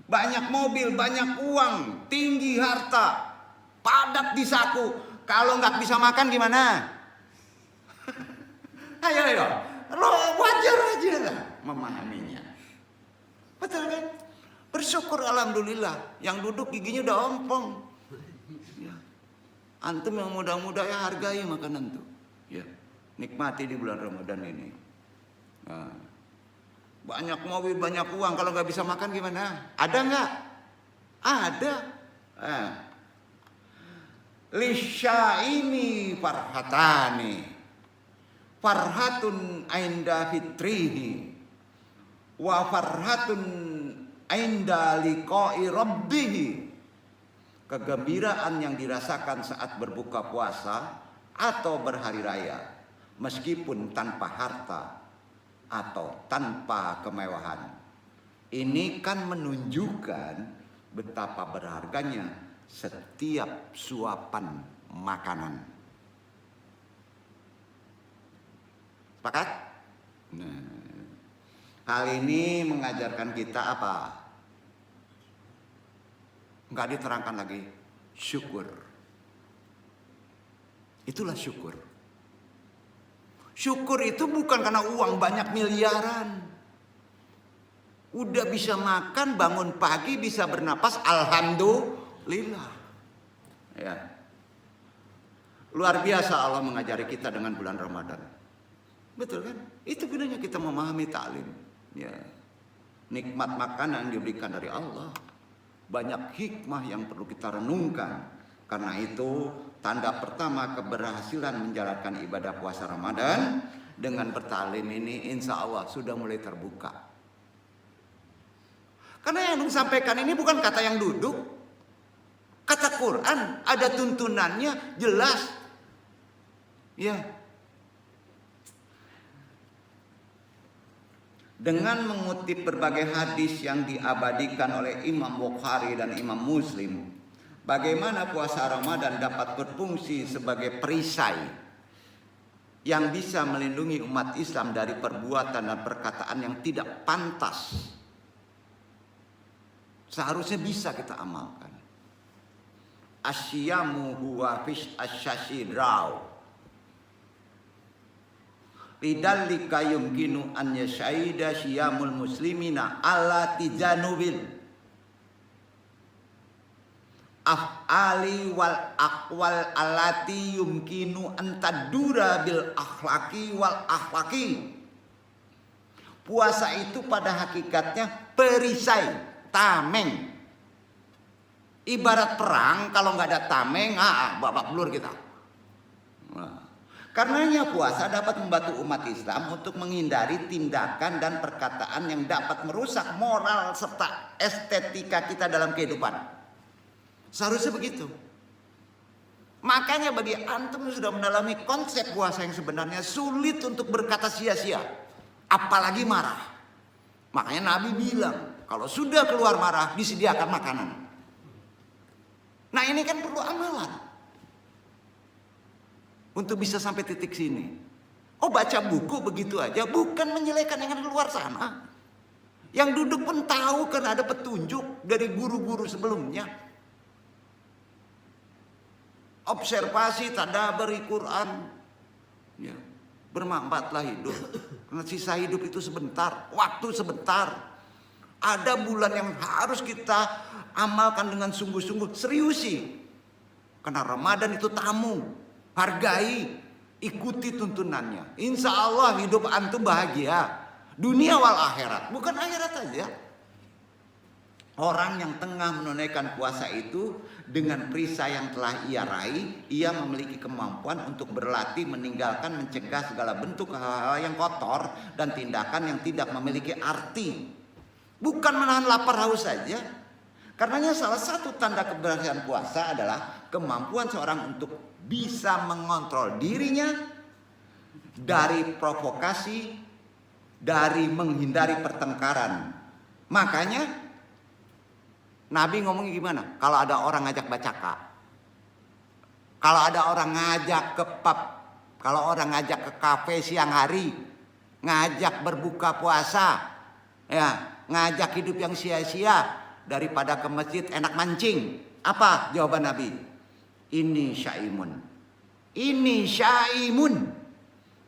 Banyak mobil, banyak uang, tinggi harta, padat di saku. Kalau nggak bisa makan gimana? Ayo. Wajar aja lah memahaminya. Betul kan? Bersyukur alhamdulillah. Yang duduk giginya udah ompong. Ya. Antum yang muda-muda ya hargai makanan tuh. Ya. Nikmati di bulan Ramadan ini. Nah. Banyak mobil, banyak uang. Kalau nggak bisa makan gimana? Ada nggak? Ada. Lisyaini farhatani. Farhatun ainda fitrihi. Wa farhatun ainda liqa'i rabbih. Kegembiraan yang dirasakan saat berbuka puasa atau berhari raya, meskipun tanpa harta atau tanpa kemewahan. Ini kan menunjukkan betapa berharganya setiap suapan makanan. Sepakat? Nah, hal ini mengajarkan kita apa? Enggak diterangkan lagi. Syukur. Itulah syukur. Syukur itu bukan karena uang banyak miliaran. Udah bisa makan, bangun pagi, bisa bernapas, alhamdulillah. Ya. Luar biasa Allah mengajari kita dengan bulan Ramadan. Betul kan? Itu gunanya kita memahami taklim. Ya. Nikmat makanan diberikan dari Allah. Banyak hikmah yang perlu kita renungkan. Karena itu tanda pertama keberhasilan menjalankan ibadah puasa Ramadan dengan bertaklim ini insya Allah sudah mulai terbuka. Karena yang disampaikan ini bukan kata yang duduk. Kata Quran ada tuntunannya jelas. Ya. Dengan mengutip berbagai hadis yang diabadikan oleh Imam Bukhari dan Imam Muslim, bagaimana puasa Ramadan dapat berfungsi sebagai perisai yang bisa melindungi umat Islam dari perbuatan dan perkataan yang tidak pantas. Seharusnya bisa kita amalkan. Asyamu huwa fish asyashidraw. Lidzalika yumkinu an yashaida syiyamul muslimina ala tijanubil af'ali wal aqwal alati yumkinu an tadura bil akhlaqi wal akhlaqi. Puasa itu pada hakikatnya perisai, tameng. Ibarat perang, kalau nggak ada tameng, babak belur kita. Nah. Karenanya puasa dapat membantu umat Islam untuk menghindari tindakan dan perkataan yang dapat merusak moral serta estetika kita dalam kehidupan. Seharusnya begitu. Makanya bagi antum yang sudah mendalami konsep puasa yang sebenarnya sulit untuk berkata sia-sia. Apalagi marah. Makanya Nabi bilang, kalau sudah keluar marah disediakan makanan. Nah ini kan perlu amalan. Untuk bisa sampai titik sini. Oh baca buku begitu aja. Bukan menyelesaikan yang ada di luar sana. Yang duduk pun tahu kan ada petunjuk dari guru-guru sebelumnya. Observasi, tadabbur Quran. Ya, bermanfaatlah hidup. Karena sisa hidup itu sebentar. Waktu sebentar. Ada bulan yang harus kita amalkan dengan sungguh-sungguh. Seriusi. Karena Ramadan itu tamu. Hargai, ikuti tuntunannya. Insya Allah hidup antum bahagia. Dunia wal akhirat. Bukan akhirat aja. Orang yang tengah menunaikan puasa itu dengan perisai yang telah ia raih, ia memiliki kemampuan untuk berlatih meninggalkan mencegah segala bentuk hal-hal yang kotor dan tindakan yang tidak memiliki arti. Bukan menahan lapar haus saja. Karenanya salah satu tanda keberhasilan puasa adalah kemampuan seorang untuk bisa mengontrol dirinya dari provokasi, dari menghindari pertengkaran. Makanya Nabi ngomongnya gimana? Kalau ada orang ngajak bacaka, kalau ada orang ngajak ke pub, kalau orang ngajak ke kafe siang hari, ngajak berbuka puasa, ya, ngajak hidup yang sia-sia, daripada ke masjid enak mancing. Apa jawaban Nabi? Ini syaimun. Ini syaimun.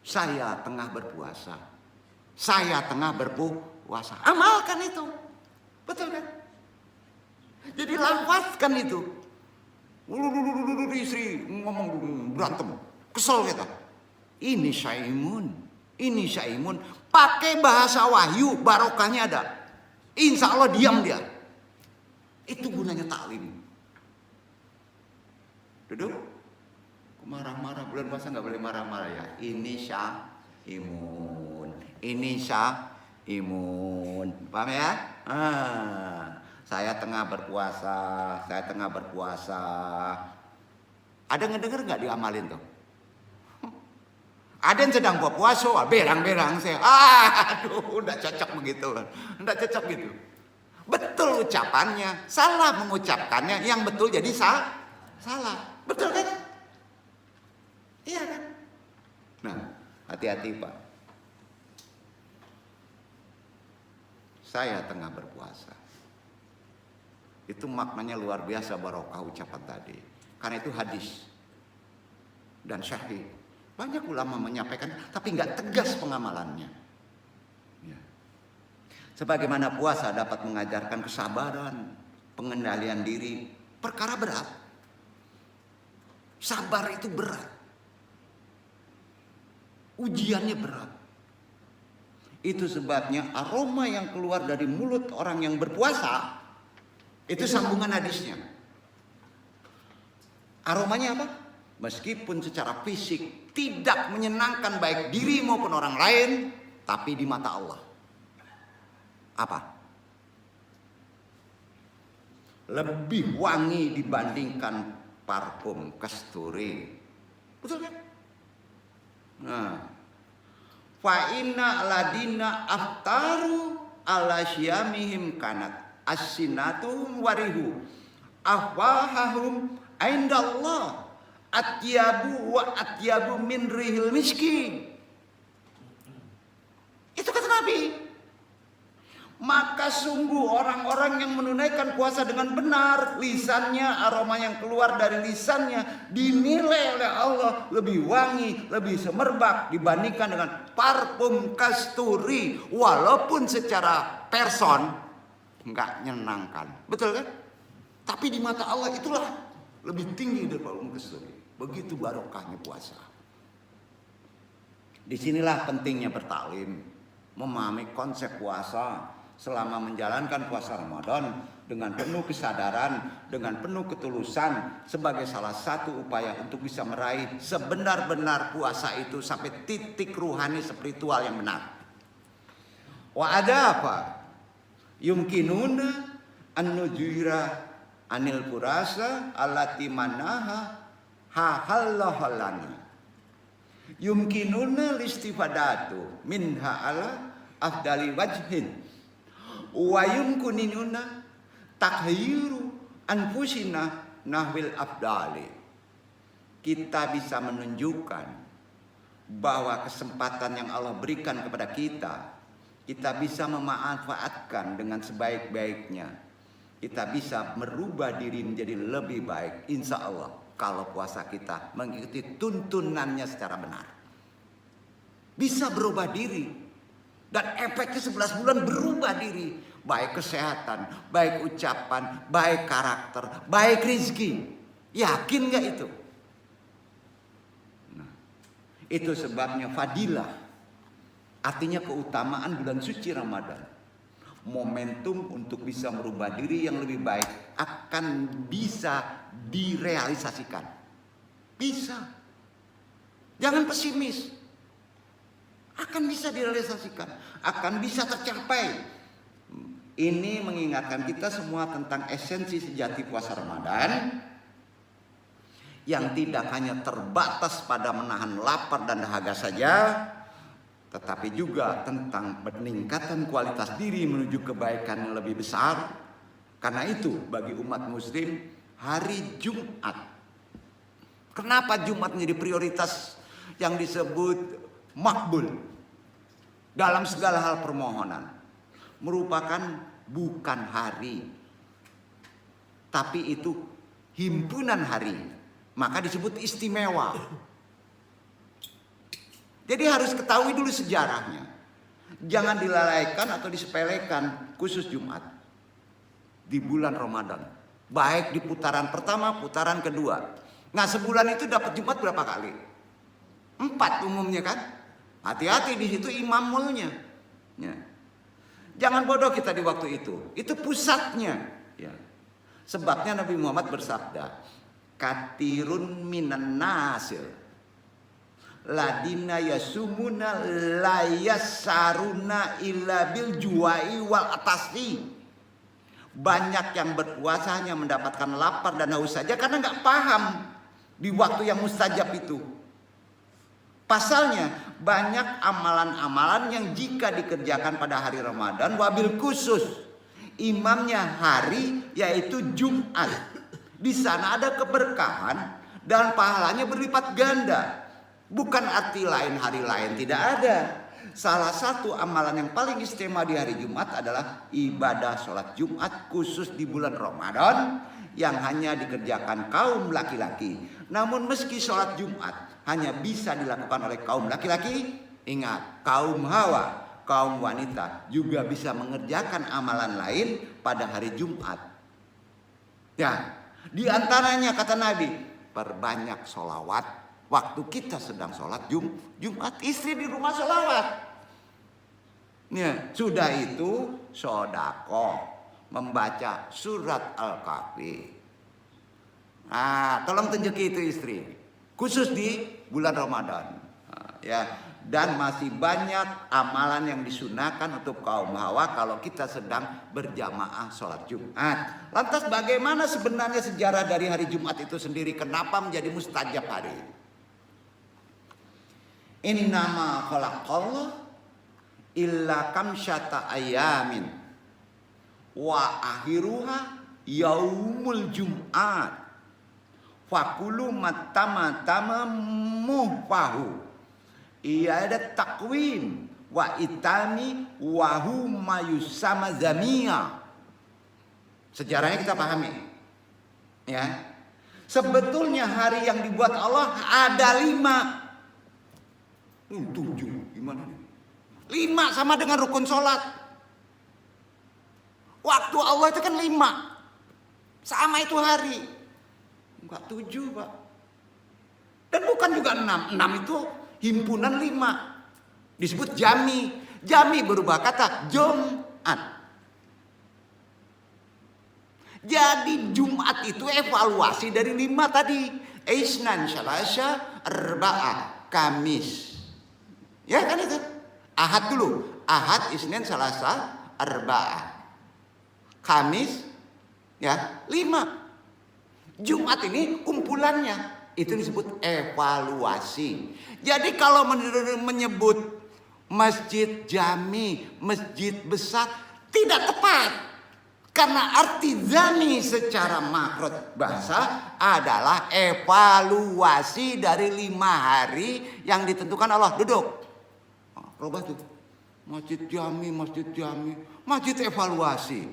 Saya tengah berpuasa. Saya tengah berpuasa. Amalkan itu. Betul kan? Jadi lafazkan itu. Istri ngomong berantem. Kesel kita. Ini syaimun. Ini syaimun. Pakai bahasa wahyu, barokahnya ada. Insya Allah diam dia. Itu gunanya taklim. Duduk. Marah-marah, bulan puasa nggak boleh marah-marah ya. Ini syaimun. Ini syaimun. Paham ya? Saya tengah berpuasa. Saya tengah berpuasa. Ada ngedenger nggak diamalin tuh? Ada yang sedang berpuasa, berang-berang saya. Aduh, nggak cocok begitu. Nggak cocok gitu. Betul ucapannya, salah mengucapkannya. Yang betul jadi salah. Betul kan? Iya kan? Nah, hati-hati Pak. Saya tengah berpuasa. Itu maknanya luar biasa barokah ucapan tadi. Karena itu hadis dan syahid. Banyak ulama menyampaikan, tapi nggak tegas pengamalannya. Ya. Sebagaimana puasa dapat mengajarkan kesabaran, pengendalian diri, perkara berat. Sabar itu berat. Ujiannya berat. Itu sebabnya aroma yang keluar dari mulut orang yang berpuasa, itu sambungan hadisnya. Aromanya apa? Meskipun secara fisik tidak menyenangkan baik diri maupun orang lain, tapi di mata Allah apa? Lebih wangi dibandingkan parfum kasturi. Betul kan? Nah, fa inna ladina aftaru ala syamihim kanat as-sinatuhum warihu afwahahum indallah atyabu min rihil miski. Itu kata Nabi. Maka sungguh orang-orang yang menunaikan puasa dengan benar, lisannya, aroma yang keluar dari lisannya dinilai oleh Allah lebih wangi, lebih semerbak dibandingkan dengan parfum kasturi, walaupun secara person nggak nyenangkan. Betul kan? Tapi di mata Allah itulah lebih tinggi dari parfum kasturi. Begitu barokahnya puasa. Disinilah pentingnya bertaklim, memahami konsep puasa. Selama menjalankan puasa Ramadan dengan penuh kesadaran, dengan penuh ketulusan sebagai salah satu upaya untuk bisa meraih sebenar-benar puasa itu sampai titik ruhani spiritual yang benar. Wa ada apa? Yumkinuna an-nujira anil purasa allati manaha hahallahalana. Yumkinuna listifadatu minha ala afdali wajhin. Wa yumkununa takhyiru anfusina nahwil afdali. Kita bisa menunjukkan bahwa kesempatan yang Allah berikan kepada kita, kita bisa memanfaatkan dengan sebaik-baiknya. Kita bisa merubah diri menjadi lebih baik, insya Allah, kalau puasa kita mengikuti tuntunannya secara benar. Bisa berubah diri. Dan efeknya 11 bulan berubah diri. Baik kesehatan, baik ucapan, baik karakter, baik rizki. Yakin gak itu? Nah, itu sebabnya fadilah. Artinya keutamaan bulan suci Ramadan. Momentum untuk bisa merubah diri yang lebih baik akan bisa direalisasikan. Bisa. Jangan pesimis. Akan bisa direalisasikan, akan bisa tercapai. Ini mengingatkan kita semua tentang esensi sejati puasa Ramadan, yang tidak hanya terbatas pada menahan lapar dan dahaga saja, tetapi juga tentang peningkatan kualitas diri menuju kebaikan yang lebih besar. Karena itu bagi umat muslim, hari Jumat, kenapa Jumat menjadi prioritas yang disebut makbul dalam segala hal permohonan? Merupakan bukan hari, tapi itu himpunan hari, maka disebut istimewa. Jadi harus ketahui dulu sejarahnya. Jangan dilalaikan atau disepelekan khusus Jumat di bulan Ramadan. Baik di putaran pertama, putaran kedua. Nah, sebulan itu dapat Jumat berapa kali? 4 umumnya kan? Hati-hati di situ imamulnya. Ya. Jangan bodoh kita di waktu itu. Itu pusatnya. Ya. Sebabnya Nabi Muhammad bersabda, katirun minan nasir ladina yasumuna layasaruna illa bil juai wal atasi. Banyak yang berpuasa hanya mendapatkan lapar dan haus saja karena nggak paham di waktu yang mustajab itu. Pasalnya banyak amalan-amalan yang jika dikerjakan pada hari Ramadan, wabil khusus imamnya hari yaitu Jumat, di sana ada keberkahan dan pahalanya berlipat ganda. Bukan arti lain hari lain tidak ada. Salah satu amalan yang paling istimewa di hari Jumat adalah ibadah sholat Jumat khusus di bulan Ramadan yang hanya dikerjakan kaum laki-laki. Namun meski sholat Jumat hanya bisa dilakukan oleh kaum laki-laki, ingat, kaum hawa, kaum wanita juga bisa mengerjakan amalan lain pada hari Jumat. Ya, di antaranya kata Nabi, perbanyak sholawat. Waktu kita sedang sholat Jumat, istri di rumah sholawat. Ya, sudah itu sodako, membaca surat Al-Kahfi. Nah, tolong tunjuki itu istri, khusus di bulan Ramadan. Nah, ya, dan masih banyak amalan yang disunahkan untuk kaum hawa kalau kita sedang berjamaah sholat Jumat. Lantas bagaimana sebenarnya sejarah dari hari Jumat itu sendiri? Kenapa menjadi mustajab hari ini? Innama khalaqallah illa kamsyata ayamin wa akhiruha yaumul Jum'at fakulu matama muhfahu iyadat takwim wa itami wa huma yusama zamia. Sejarahnya kita pahami ya. Sebetulnya hari yang dibuat Allah ada 5. 7 gimana nih? 5 sama dengan rukun sholat. Waktu Allah itu kan 5. Sama itu hari. Enggak 7 Pak. Dan bukan juga 6. 6 itu himpunan 5. Disebut jami. Jami berubah kata Jumat. Jadi Jumat itu evaluasi dari 5 tadi. Isnan, Syalasa, Arba'ah, Kamis. Ya kan itu. Ahad dulu. Ahad, Isnin, Selasa, Arba'ah. Kamis, ya 5. Jumat ini kumpulannya. Itu disebut evaluasi. Jadi kalau menyebut masjid jami, masjid besar, tidak tepat. Karena arti jami secara makrot bahasa adalah evaluasi dari 5 hari yang ditentukan Allah. Duduk. Robah tuh, masjid jami, masjid evaluasi.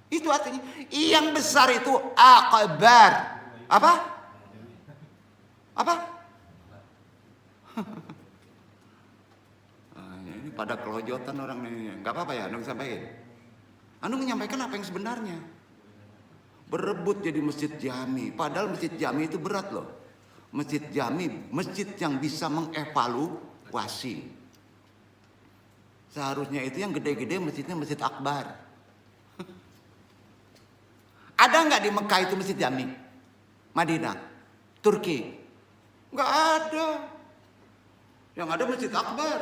Itu artinya yang besar itu akbar. Apa? Ini pada kelojotan orang ini. Gak apa-apa ya, Anu sampaikan. Anu menyampaikan apa yang sebenarnya. Berebut jadi masjid jami. Padahal masjid jami itu berat loh. Masjid jami, masjid yang bisa mengevaluasi. Seharusnya itu yang gede-gede masjidnya masjid akbar. Ada nggak di Mekah itu masjid jami? Madinah, Turki? Nggak ada. Yang ada masjid akbar.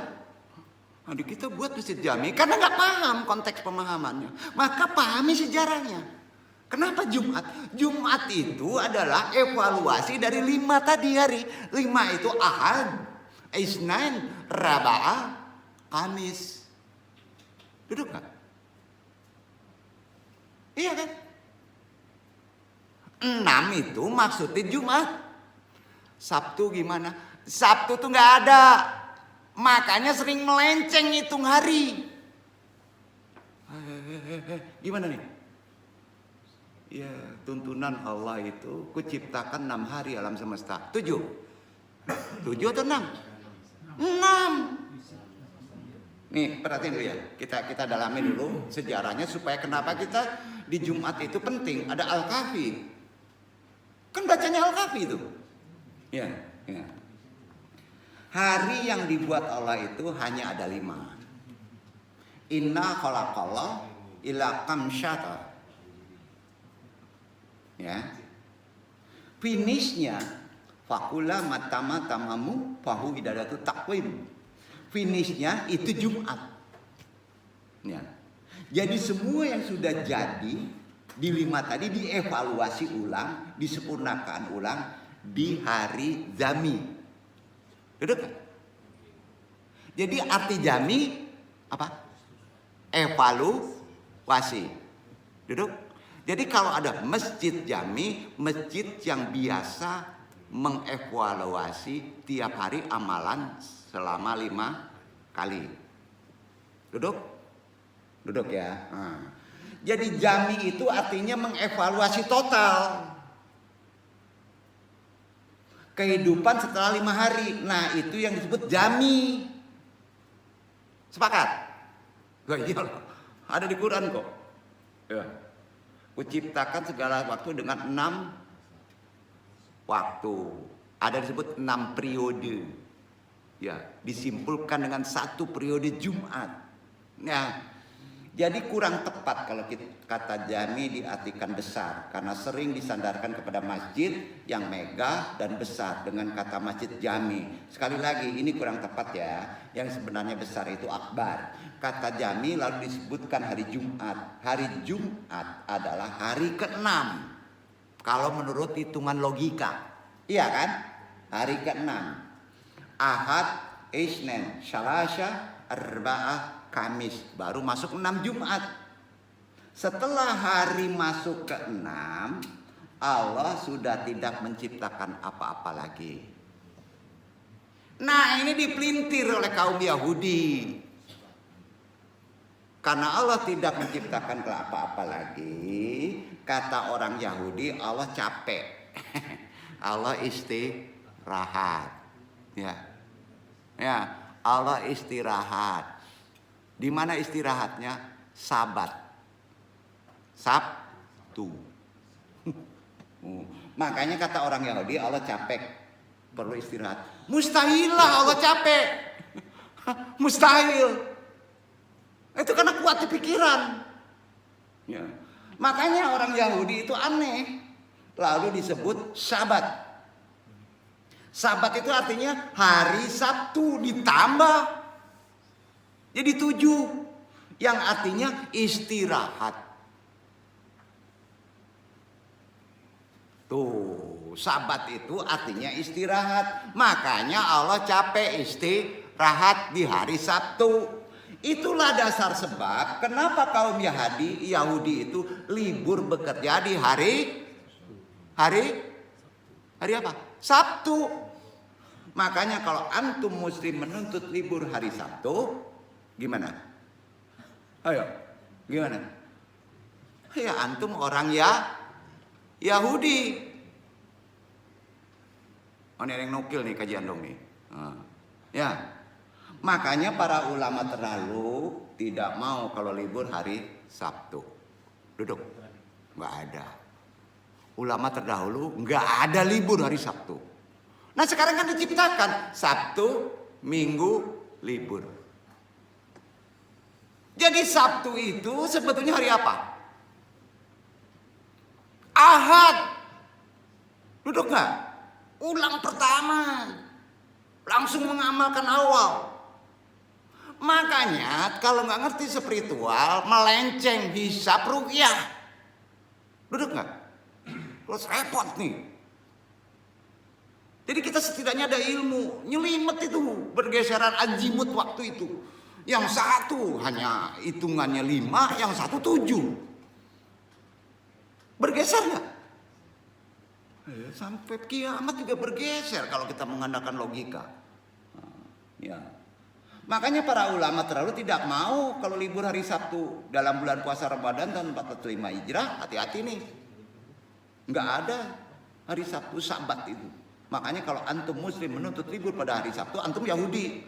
Nah, kita buat masjid jami karena nggak paham konteks pemahamannya. Maka pahami sejarahnya. Kenapa Jumat? Jumat itu adalah evaluasi dari 5 tadi hari. 5 itu Ahad, Isnin, Raba'ah, Kamis. Duduk gak? Iya kan? 6 itu maksudnya Jumat. Sabtu gimana? Sabtu tuh gak ada. Makanya sering melenceng hitung hari. Gimana nih? Ya, tuntunan Allah itu kuciptakan 6 hari alam semesta. 7 atau 6? 6. Nih, perhatiin dulu ya. Kita dalami dulu sejarahnya supaya kenapa kita di Jumat itu penting. Ada Al-Kahfi. Kan bacanya Al-Kahfi itu. Ya. Hari yang dibuat Allah itu hanya ada 5. Inna khalaqallah ila kamsyata. Ya. Finishnya fakula matama tamamu fahu idadatu takwim. Finishnya itu Jumat. Ya. Jadi semua yang sudah jadi di 5 tadi dievaluasi ulang, disempurnakan ulang di hari Jami. Duduk. Jadi arti Jami apa? Evaluasi. Duduk. Jadi kalau ada masjid Jami, masjid yang biasa mengevaluasi tiap hari amalan selama 5 kali. Duduk ya. Jadi Jami itu artinya mengevaluasi total kehidupan setelah 5 hari. Nah itu yang disebut Jami. Sepakat? Gak iyalah, ada di Quran kok. Ya. Kuciptakan segala waktu dengan 6 waktu. Ada disebut 6 periode. Ya, disimpulkan dengan 1 periode Jumat. Nah, jadi kurang tepat kalau kata Jami diartikan besar. Karena sering disandarkan kepada masjid yang megah dan besar dengan kata masjid Jami. Sekali lagi ini kurang tepat ya. Yang sebenarnya besar itu akbar. Kata Jami lalu disebutkan hari Jumat. Hari Jumat adalah hari ke-6. Kalau menurut hitungan logika. Iya kan? Hari ke-6. Ahad, Isnin, Syalasa, Arba'ah, Kamis. Baru masuk 6 Jumat. Setelah hari masuk ke-6, Allah sudah tidak menciptakan apa-apa lagi. Nah ini dipelintir oleh kaum Yahudi. Karena Allah tidak menciptakan apa-apa lagi, kata orang Yahudi Allah capek. Allah istirahat. Ya. Allah istirahat. Di mana istirahatnya? Sabat. Sabtu. Makanya kata orang Yahudi Allah capek, perlu istirahat. Mustahil lah Allah capek. Mustahil. Itu karena kuat di pikiran. Ya. Makanya orang Yahudi itu aneh. Lalu disebut Sabat. Sabat itu artinya hari Sabtu ditambah jadi 7. Yang artinya istirahat. Tuh, Sabat itu artinya istirahat. Makanya Allah capek istirahat di hari Sabtu. Itulah dasar sebab kenapa kaum Yahudi itu libur bekerja di hari apa? Sabtu. Makanya kalau antum muslim menuntut libur hari Sabtu, gimana? Ayo, gimana? Ya antum orang Yahudi. Oh ini yang nukil nih kajian dong nih. Ya. Makanya para ulama terdahulu tidak mau kalau libur hari Sabtu. Duduk. Nggak ada. Ulama terdahulu nggak ada libur hari Sabtu. Nah sekarang kan diciptakan Sabtu, Minggu, libur. Jadi Sabtu itu sebetulnya hari apa? Ahad. Duduk nggak? Ulang pertama. Langsung mengamalkan awal. Makanya kalau nggak ngerti spiritual melenceng hisab ruqyah. Duduk nggak? Terus repot nih. Jadi kita setidaknya ada ilmu. Nyelimet itu bergeseran azimut waktu itu. Yang satu hanya hitungannya 5, yang satu 7. Bergeser nggak? Sampai kiamat juga bergeser kalau kita mengandalkan logika. Ya. Makanya para ulama terlalu tidak mau kalau libur hari Sabtu dalam bulan puasa Ramadan tahun 445 Hijrah, hati-hati nih. Nggak ada hari Sabtu Sabat itu. Makanya kalau antum muslim menuntut libur pada hari Sabtu, antum Yahudi.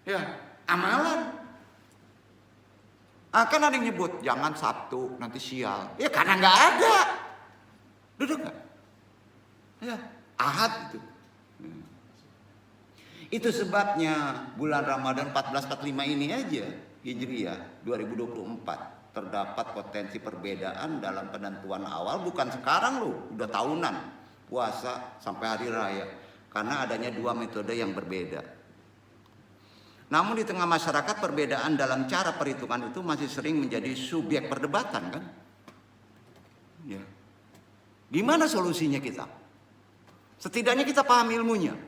Ya, amalan. Kan ada yang nyebut jangan Sabtu nanti sial. Ya karena nggak ada. Duduk nggak? Ya, Ahad itu. Itu sebabnya bulan Ramadan 1445 ini aja Hijriah 2024 terdapat potensi perbedaan dalam penentuan awal, bukan sekarang loh, udah tahunan puasa sampai hari raya karena adanya 2 metode yang berbeda. Namun di tengah masyarakat perbedaan dalam cara perhitungan itu masih sering menjadi subjek perdebatan kan? Ya. Gimana solusinya kita? Setidaknya kita paham ilmunya.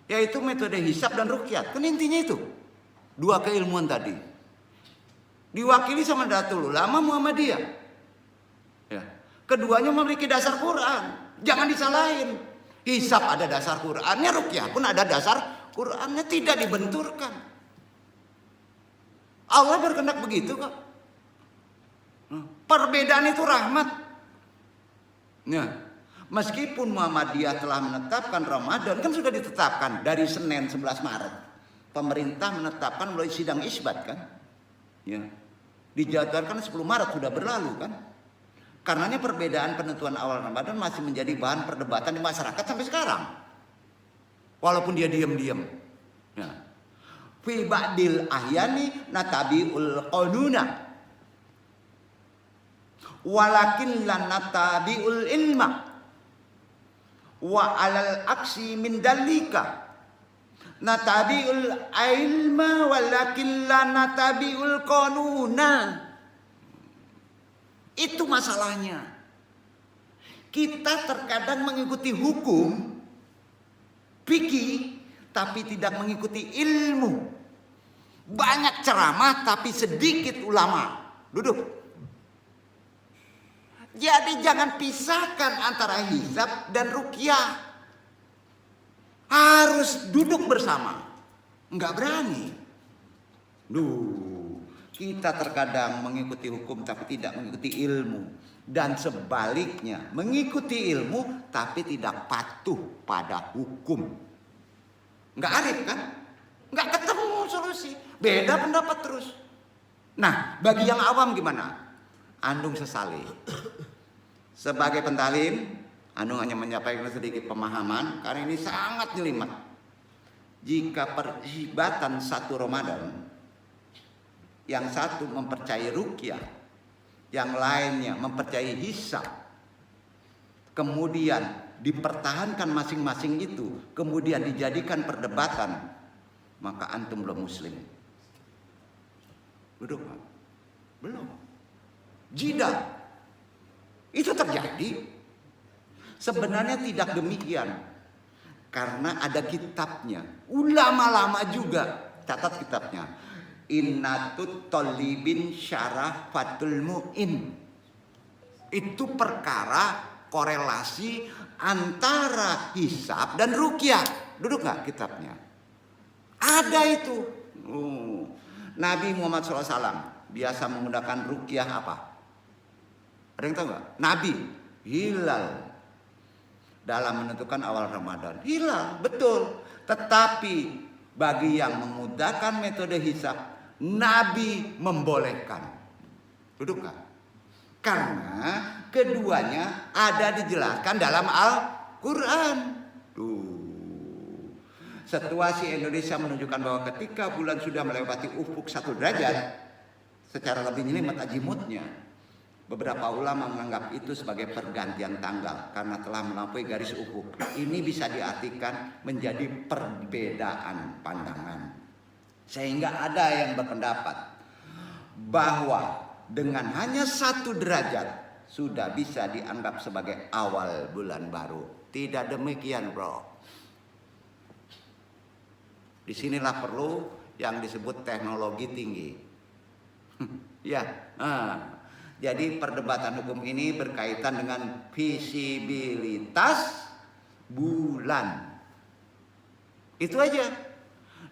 Yaitu metode hisab dan ruqyah. Kan intinya itu. 2 keilmuan tadi. Diwakili sama Nahdlatul Ulama Muhammadiyah. Ya. Keduanya memiliki dasar Quran. Jangan disalahin. Hisab ada dasar Qurannya, ruqyah pun ada dasar Qurannya, tidak dibenturkan. Allah berkehendak begitu kok. Perbedaan itu rahmat. Nah, meskipun Muhammadiyah telah menetapkan Ramadan, kan sudah ditetapkan dari Senin 11 Maret. Pemerintah menetapkan melalui sidang isbat kan. Ya. Dijadwalkan 10 Maret sudah berlalu kan. Karenanya perbedaan penentuan awal Ramadan masih menjadi bahan perdebatan di masyarakat sampai sekarang. Walaupun dia diam-diam. Ya. Fi ba'dil ahyani natabi'ul qanuna. Walakin lan natabi'ul ilma. Wa alal aksi min dalika natabi'ul ilma walakin la natabi'ul qanuna. Itu masalahnya. Kita terkadang mengikuti hukum fikih tapi tidak mengikuti ilmu. Banyak ceramah tapi sedikit ulama. Duduk. Jadi jangan pisahkan antara hisab dan ruqyah. Harus duduk bersama. Enggak berani. Kita terkadang mengikuti hukum tapi tidak mengikuti ilmu. Dan sebaliknya, mengikuti ilmu tapi tidak patuh pada hukum. Enggak arif kan? Enggak ketemu solusi. Beda pendapat terus. Nah, bagi yang awam gimana? Andung sesali. Sebagai pentalim, Andung hanya menyampaikan sedikit pemahaman karena ini sangat jelimet. Jika perhibatan 1 Ramadan, yang satu mempercayai ruqyah, yang lainnya mempercayai hisab, kemudian dipertahankan masing-masing itu, kemudian dijadikan perdebatan, maka antum belum muslim. Duduk Pak. Belum. Jida. Itu terjadi. Sebenarnya tidak demikian. Karena ada kitabnya. Ulama lama juga. Catat kitabnya. Innatut Tolibin Syarah Fatul Mu'in. Itu perkara korelasi antara hisab dan ruqyah. Duduk gak kitabnya? Ada itu. Nabi Muhammad SAW biasa menggunakan ruqyah apa? Ada yang tahu gak? Nabi hilal dalam menentukan awal Ramadan. Hilal, betul. Tetapi bagi yang memudahkan metode hisab, Nabi membolehkan. Duduk gak? Karena keduanya ada dijelaskan dalam Al-Quran. Situasi Indonesia menunjukkan bahwa ketika bulan sudah melewati ufuk 1 derajat, secara lebih jelimet azimutnya, beberapa ulama menganggap itu sebagai pergantian tanggal karena telah melampaui garis ufuk. Ini bisa diartikan menjadi perbedaan pandangan. Sehingga ada yang berpendapat bahwa dengan hanya 1 derajat sudah bisa dianggap sebagai awal bulan baru. Tidak demikian, bro. Disinilah perlu yang disebut teknologi tinggi. Ya, jadi perdebatan hukum ini berkaitan dengan visibilitas bulan. Itu aja.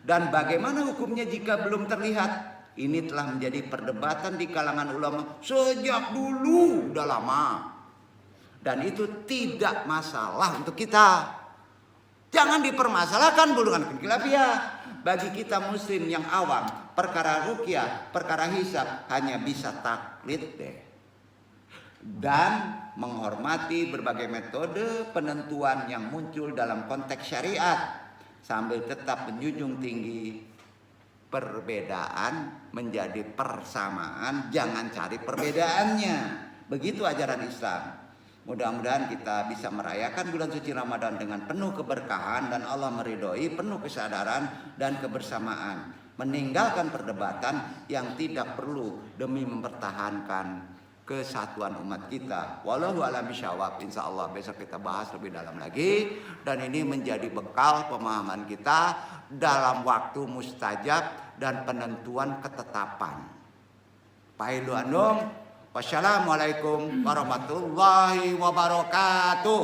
Dan bagaimana hukumnya jika belum terlihat? Ini telah menjadi perdebatan di kalangan ulama sejak dulu, udah lama. Dan itu tidak masalah untuk kita. Jangan dipermasalahkan bulungan khilafiyah. Bagi kita muslim yang awam, perkara ruqyah, perkara hisab hanya bisa taklid deh. Dan menghormati berbagai metode penentuan yang muncul dalam konteks syariat, sambil tetap menjunjung tinggi perbedaan menjadi persamaan, jangan cari perbedaannya. Begitu ajaran Islam. Mudah-mudahan kita bisa merayakan bulan suci Ramadan dengan penuh keberkahan dan Allah meridhoi, penuh kesadaran dan kebersamaan. Meninggalkan perdebatan yang tidak perlu demi mempertahankan kesatuan umat kita. Wallahu a'lam bishawab. Insyaallah besok kita bahas lebih dalam lagi, dan ini menjadi bekal pemahaman kita dalam waktu mustajab dan penentuan ketetapan. Pak Ilu Andung, wassalamualaikum warahmatullahi wabarakatuh.